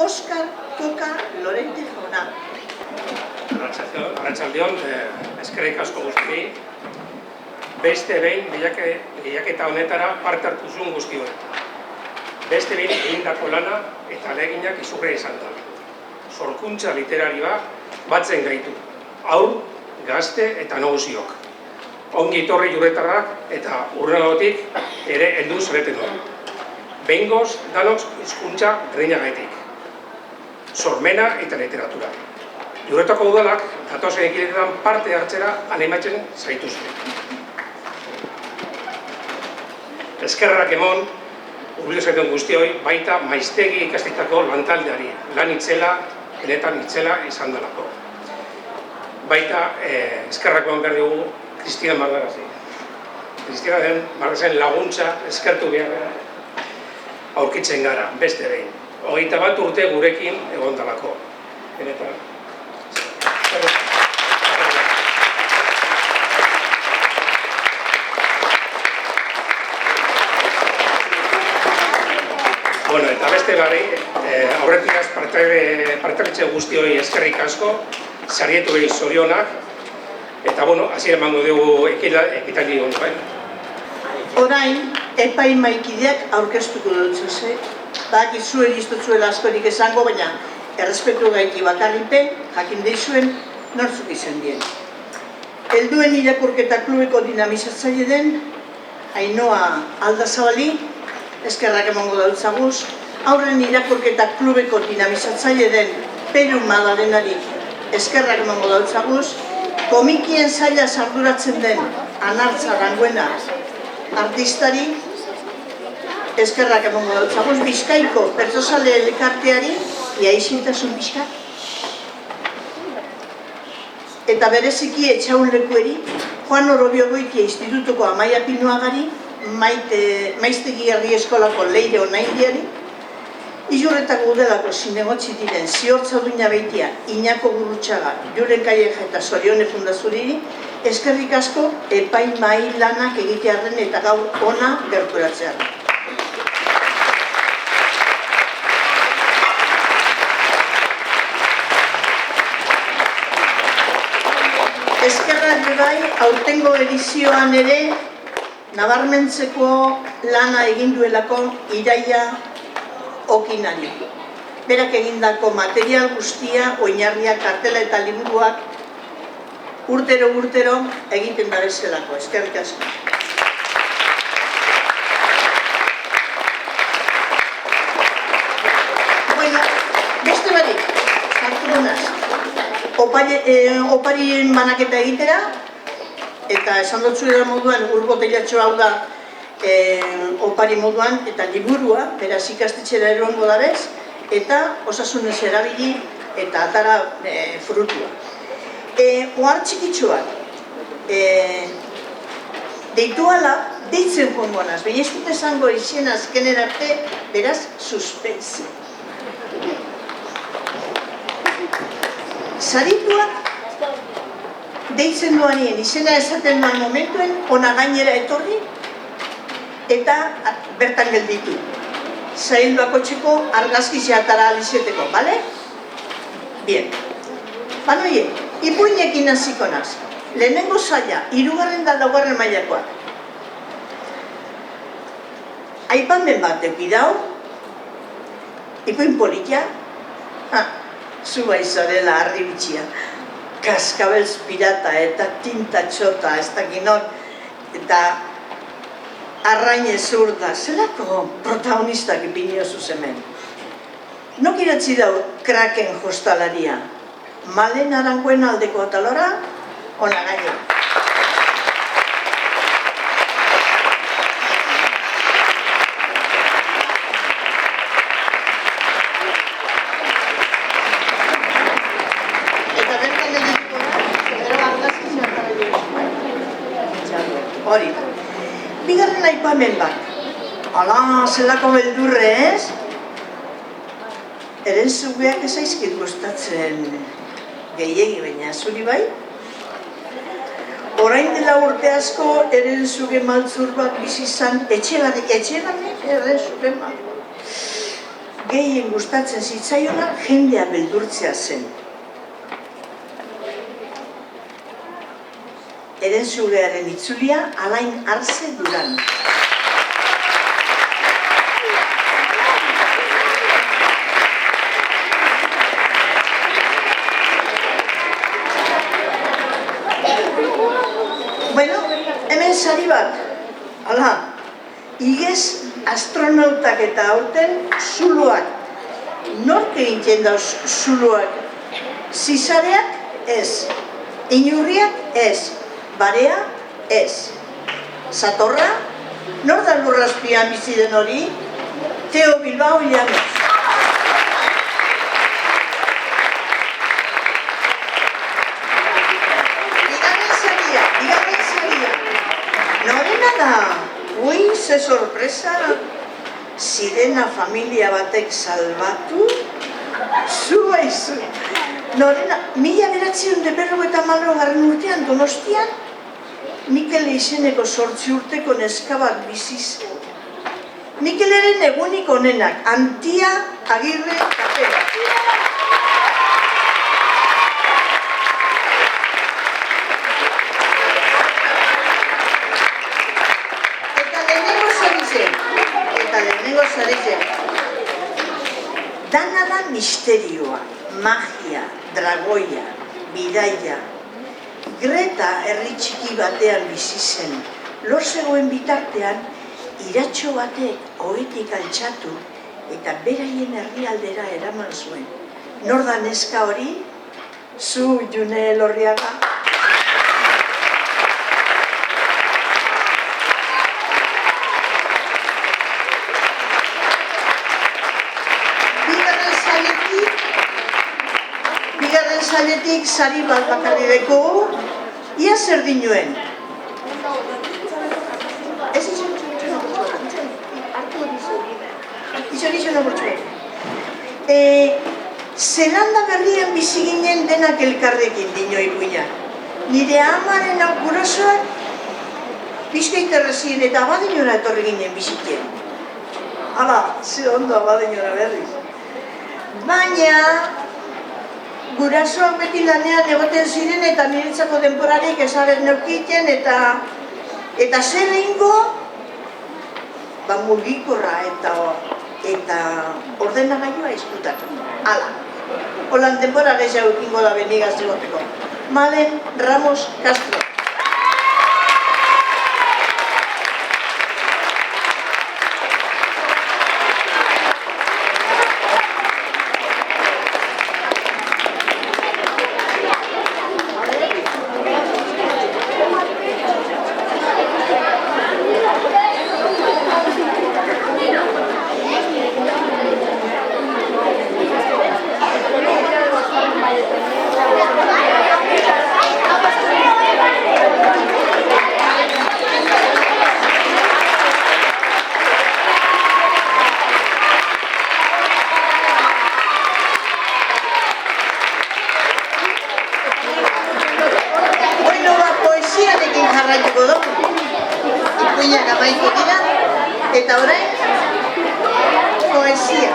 Oskar Koka Lorente jauna. Arratsaldeon, eskerrik asko guztiei. Beste behin lehiaketa honetara parte hartu zuen guztioi. Beste behin egindako lana eta aleginak izurre izan da. Sorkuntza literarioa batzen gaitu. Haur, gazte eta nagusiok. Ongi etorri juretarrak eta urrenagatik ere heldu zareten du. Behingoz, danok hizkuntza greinagaitik. Sormena eta literatura. Juretako udalak datozen ekidetan parte hartzera animatzen zaituzte. Eskerrak emon, urbildu zaituen guztioi, baita maiztegi ikastitako lantaldeari, lan itzela, benetan itzela izan delako. Baita eskerrak emon behar dugu Kristina Margarazi. Kristina Margarazen laguntza eskertu behar aurkitzen gara, beste behin. 21 urte gurekin egon delako. Benetan. Bueno, eta beste gari, aurretikaz partehartze guztioi eskerrik asko, sarietu behi zorionak, eta, bueno, hasi emango dugu ekitaldi honi, Orain, epaimaikideak aurkeztuko dut zuze, badakizu egiztutzuela askorik esango, baina errespetu gaiti bakarripen, jakin deizuen, nortzuk izan dien. Helduen irakurketa klubeko dinamizatzaile den, Ainhoa Aldazabali, eskerrak emango dautzaguz, aurren irakurketa klubeko dinamizatzaile den Peru Madalenari eskerrak emango dautzaguz, komikien zaila sarduratzen den Anartza Ranguena artistari eskerrak emango dautzaguz, Bizkaiko pertsozale elkarteari iaizintasun bizkat, eta bereziki etxaun lekueri, Juan Orobiogoitia Institutuko Amaia Pinuagari, Maiztegi Herri Eskolako Leire Onaindiari, Ilurretako udelako zinegotzi diren Ziortza Duina Beitia, Iñako Gurrutxaga, Julen Calleja eta Sorione Fundazuriri, eskerrik asko epaimahai lanak egitearen eta gaur ona gerturatzearen. Eskerrak bai, aurtengo edizioan ere, nabarmentzeko lana egin duelako Iraia Okinari. Berak egindako material guztia, oinarriak, kartela eta liburuak urtero egiten da bezalako. Eskerrik asko. Bueno, beste barik, sartu gonaz. Oparien banaketa egitera, eta esan dut zuela moduan, urbotelatxo hau da opari moduan, eta liburua, beraz ikastetxera eroango dabez, eta osasunez erabili, eta atara frutua. Ohar txikitxoak, deitu ala, deitzen joangoanaz, baina ez dut esango izien azkenen arte, beraz, suspensi. Sarituak, deitzen duanien, izena esaten duan momentuen, ona gainera etorri, eta bertan gelditu. Zailduako txeko argazkizia atara alizeteko, bale? Bien. Banoie, ipuinekin hasiko naz. Lehenengo zaila, 3. da 4. mailakoak. Aipamen bat eukidau, ipuin politia, zu baizarela harri bitxia. Kaskabelz pirata eta tinta txota, ez dakinot, eta arraine zurda, zelako protagonistak ipinio zuzemen. Nok iratzi dau Kraken jostalaria. Malen Arangoen aldeko atalora, ona gaino. Eta bertan egiteko da, gero argazki zertara jo. Hori. Bigarren aipamen bat. Ala, zelako beldurre, ez? Erentzugeak ez aizkit gustatzen gehiegi, baina zuri bai? Orain dela urte asko erentzuge maltzur bat bizizan, etxegatik erentzuge maltzur. Gehien gustatzen zitzaiona jendea beldurtzea zen. Erentzugearen itzulia Alain Arze Duran. Bueno, hemen sari bat. Hala, igez astronautak eta aurten zuloak. Nork egiten dauz zuloak? Zizareak ez. Inurriak ez. Barea, ez. Satorra, nor da lurrazpian bizi den hori? Teo Bilbao Llanos. Bigarren saria. Norena da? Ui, ze sorpresa. Sirena familia batek salbatu. Zu baizu. Norena, 1950 urtean Donostian, Mikel izeneko 8 urteko neska bat bizi zen. Mikeleren egunik onenak, Antia Agirre Kapera. Eta lehenengo sari zen. Dana da misterioa, magia, dragoia, bidaia. Greta herri txiki batean bizi zen. Lor zegoen bitartean, iratxo batek ohetik altxatu eta beraien herrialdera eraman zuen. Nor da neska hori? Zu, June Elorriaga? Bigarren sailetik sari bat bakarri deko, ia zer dinuen? Ez izan, hartu hori izan. Izan apurtxue. Zelanda berrien bizi ginen denak elkarrekin dio Ipuinak. Nire amaren gurasoak Bizkaiterrezien eta Abadiñora etorri ginen bizitzen. Hala, ze ondo Abadiñora berriz. Baina, gurasoak beti lanean egoten ziren eta niretzako denporarik ezaren neukiten eta zer egingo mugikorra eta ordenagailua izkutatu. Hala, holan denpora gehiago ekingo da benigaz egoteko. Malen Ramos Castro. Ipuinak amaiko dira, eta orain, poesia.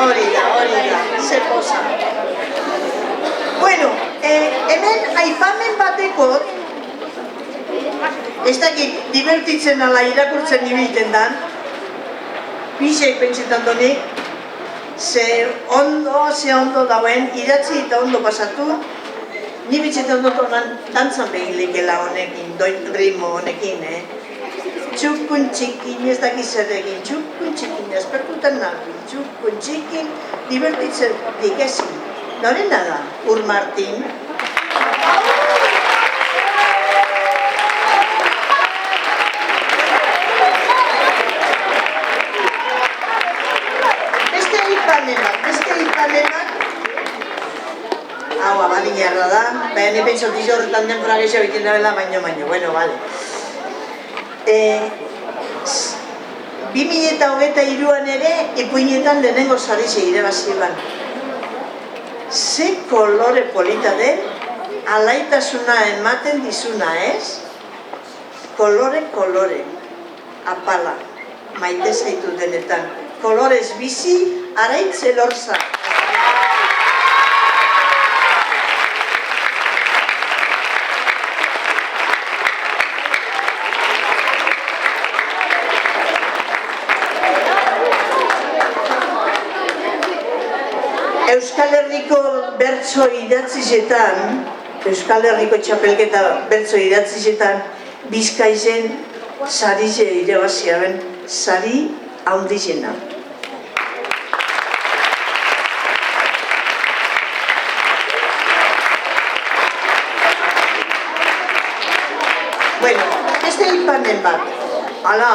Hori da, ze posa. Bueno, hemen aipamen batekot, ez dakit divertitzen ala irakurtzen ibilten dan, pixek pentsetan doni, ze ondo dauen, idatzi eta ondo pasatu, ni bitxetan dut honan dantzan begin lekela honekin, ritmo honekin, Txukun txikin, ez dakiz zer egin, txukun txikin, espertutan nabil, txukun txikin, divertitzen digezin. Norena da, Ur Martin. Beste ipanenak, hau Abadiñarra da, baina ne pentsa dizo horretan denbora gehiago egiten dabela, baino, bueno, vale. 2023an ere, Ipuinetan lehenengo sarixe irabazi ban. Ze kolore polita den, alaitasuna ematen dizuna, ez? Kolore, apala, maite zaitu denetan. Kolorez bizi, Araitz Elorza. Euskal Herriko bertso idatzizetan, Euskal Herriko txapelketa bertso idatzizetan, Bizkaizen sarize irabaziaren, sari handizena. Bueno, beste ipanen bat. Hala,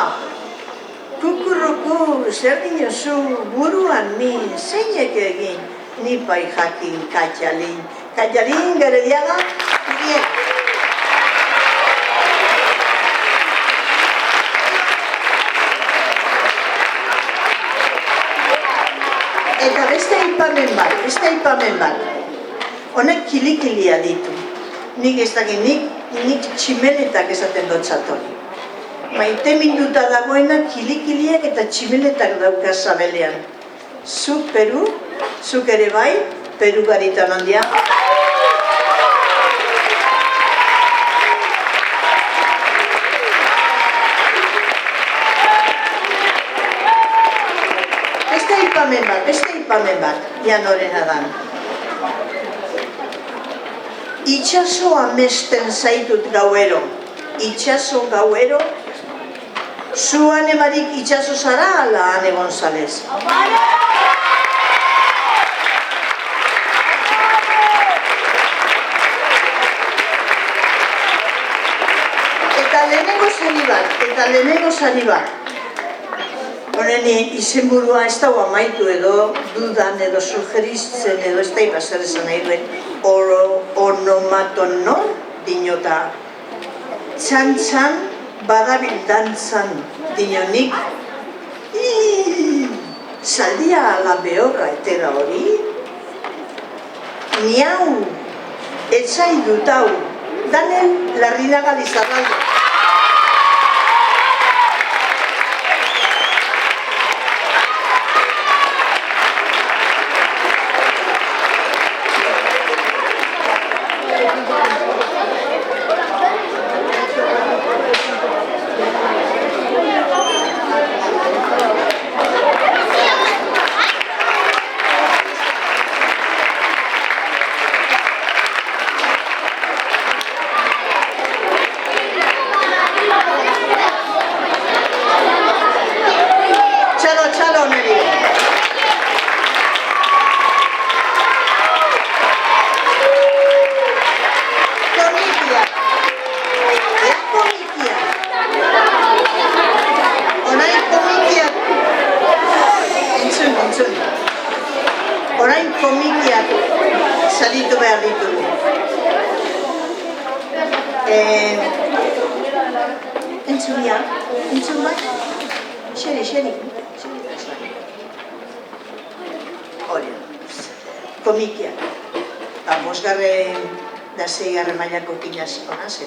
kukurruku, zer dinozu, buruan min, zeinek egin, nipai jakin Katxalin. Katxalin, Gerediaga, bien. Eta beste ipamen bat. Honek kilikilia ditu. Nik ez dakit, nik tximeletak esaten dut zatori. Maite minduta dagoena kilikiliak eta tximeletak dauka zabelean. Zuk Peru, zuk ere bai, Peru garitan handia. Beste ipamen bat, Janorena dan. Itxaso amesten zaitut gauero, itxaso gauero, zuan emarik itxaso zara ala Ane González. Eta lehenengo zari bat. Honen izenburua ez dago amaitu edo dudan edo sugeritzen edo ez da ipasar esan nahi duen onomatonor dinota. Txan-txan badabil dantzan dinonik, zaldia ala behorra etera hori, niau, etzai dutau, danen Larrinaga Lizarralde. Orain komikiak salitu behar ditugu. Entzulia, entzun bai? Xeri. Hori, komikiak. Bosgarren da zeigarren mailako kinaziko naz,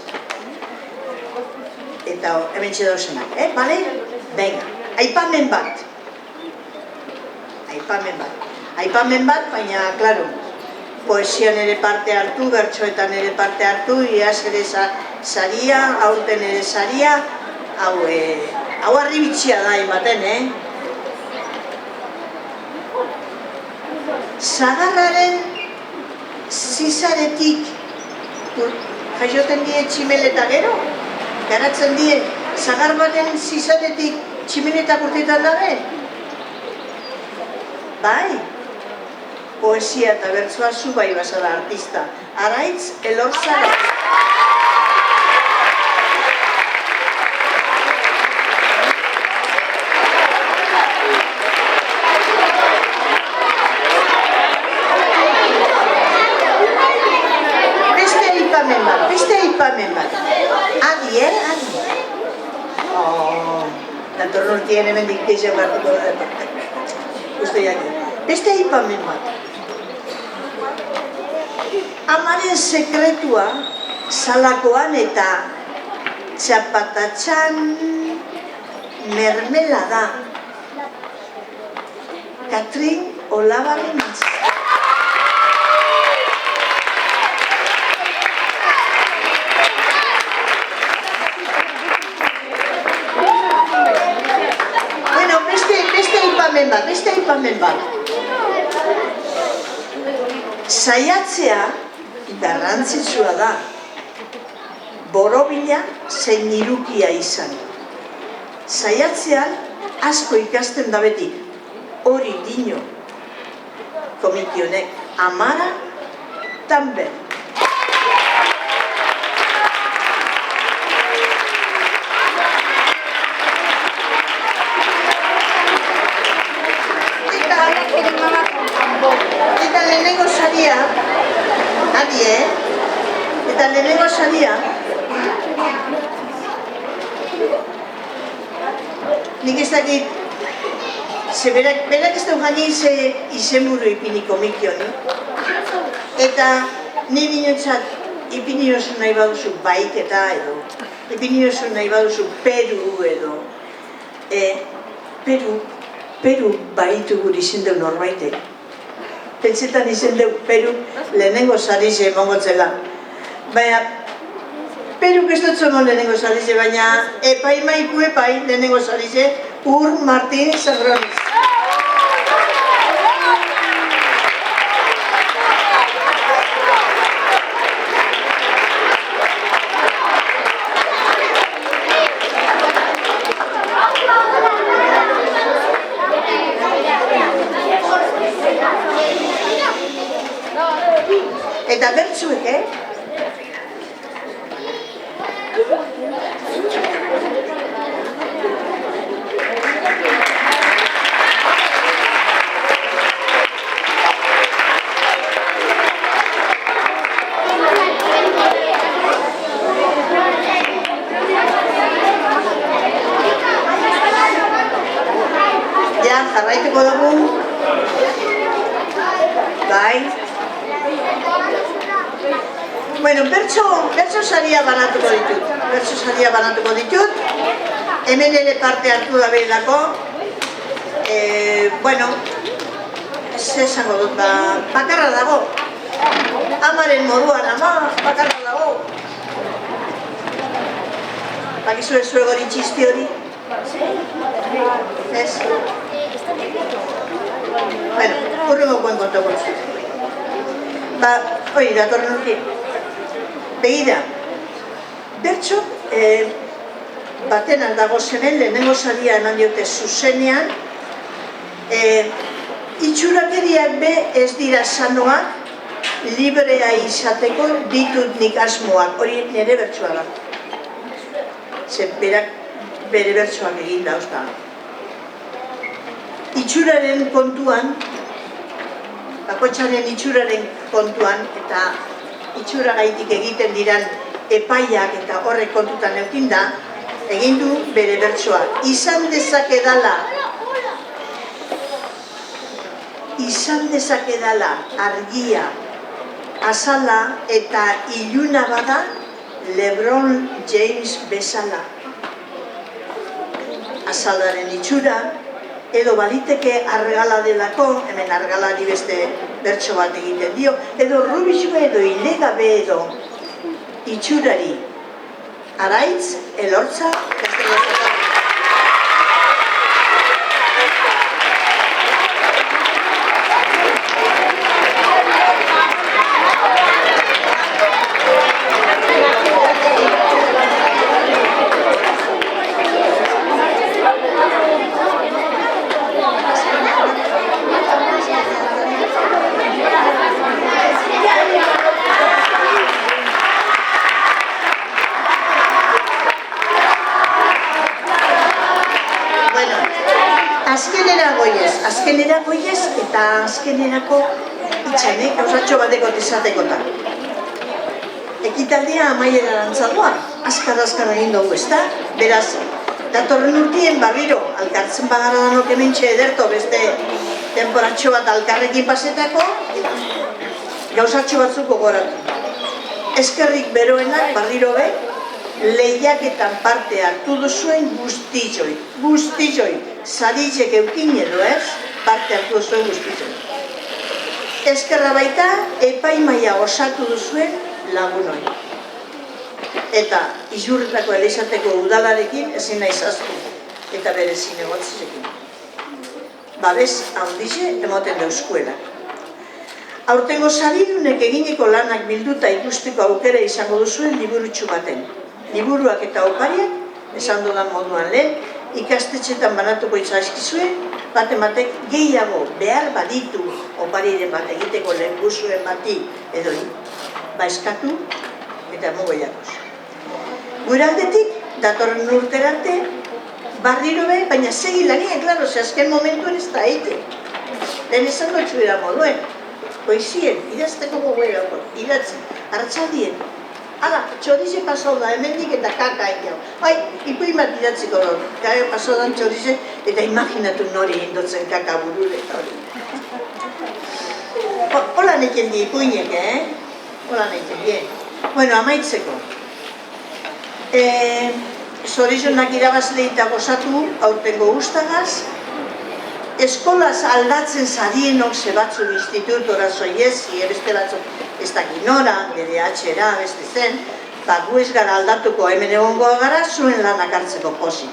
eta hemen txedauzenak, bale? Venga, aipamen bat. Aipamen bat, baina, klaro, poesia nere parte hartu, bertsoetan nere parte hartu, iaz ere saria, aurten ere saria, hau arribitxia da ematen, Sagarraren zizaretik jaioten die tximeleta gero, garatzen die, sagar baten zizaretik tximeletak urtetan dabe? Bai, poesia eta bertsoa zu bai basada artista. Araitz Elorzaga. Beste aipamen bat. Adi. Datorren urtien hemendik keixak hartuko da parte. Beste aipamen bat. Amaren sekretua salakoan eta txapatatxan mermelada. Katrin Olabarren Antz. Beste aipamen bat. Saiatzea garrantzitsua da. Borobila zein irukia izan. Saiatzean asko ikasten da beti. Hori dino komiki honek. Amara Tamber. Eta lehenengo saria, nik ez dakit, berak ez du gani izenburu ipini komiki honi, eta nire niotzat ipini oso nahi baduzu baiketa edo, ipini oso nahi baduzu Peru edo, Peru baitu guri izendeu norbaitek. Pentsetan izendeu Peru lehenengo sarize emongotzela. Baina, Peru ez dut zomon lehenengo sarize, baina epaimaiku lehenengo sarize Ur Martín Zagrones. Eta bertzuek, bai. Bueno, bertso saria banatuko ditut. Hemen ere parte hartu da behilako. Bueno, ez esango dut, bakarra dago. Amaren moduan, ama, bakarra dago. Bakizue zuegori txisti hori? Ez? Bueno, hurrengo buen kontoko. Hori, datorren urte. Begira, bertso, baten aldago zemen, lehenengo saria eman diote zuzenean, itxurakeriak be ez dira sanoak, librea izateko ditut nik asmoak, hori nire bertsoa da. Zer berak bere bertsoak egin dauzta. Itxuraren kontuan, bakoitzaren itxuraren kontuan, eta itxura gaitik egiten diran epaiak eta horrek kontutan eukin da, egin du bere bertsoa. Izan dezakedala argia, azala eta iluna bada LeBron James bezala. Azalaren itxura, edo baliteke argala delako, hemen argalari beste bertso bat egiten dio, edo rubixue edo ilegabe edo itxurari. Araitz, elortza, beste gozatan. Azkenera goiez eta azkenerako itxanek gauzatxo bateko tizatekotan. Ekitaldea amaiera dantzadua, azkar egin dugu, ezta? Beraz, datorren urtien barriro, alkartzen bagara danok hementxe ederto beste temporatxo bat alkarrekin pasetako, gauzatxo batzuk gogoratu. Eskerrik beroenak barriro be, lehiaketan parte hartu duzuen guztizoi, saritzek eukin edo ez, parte hartu duzuen guztizoi. Eskerra baita, epaimaia osatu duzuen lagunoi. Eta Izurretako Elizateko udalarekin ezin nahi zaztu, eta bere zinegotzizekin. Babes handize emoten dauzkuela. Aurtengo saridunek eginiko lanak bilduta ikusteko aukera izango duzuen liburutxu baten. Liburuak eta opariak, esan dudan moduan lehen, ikastetxetan banatuko izaskizuen, batek gehiago behar baditu opariren bat egiteko lehenguzuen bati edo eskatu eta mugoiakoz. Gure aldetik, datorren urterarte, barriro be, baina segi lanien, klaro, ze azken momentuen ez da eite. Lehen esan dutxuera moduen, goizien, idazteko gogoerako, idatzen, hartzaldien. Hala, txorize pasau da, hemendik eta kaka egin. Bai, ipuin bat idatziko dut. Gare pasau da txorize eta imaginatu nori hindotzen kaka burure eta hori. Hola neken di ipuinek, Hola neken di. Bueno, amaitzeko. Zorizonak irabazle eta gozatu aurtengo guztagaz. Eskolaz aldatzen zarienok ze batzuk institutora zoiezi, beste batzuk ez dakit nora, bere atxera, beste zen, gu ez gara aldatuko hemen egongoa gara, zuen lanak hartzeko pozik.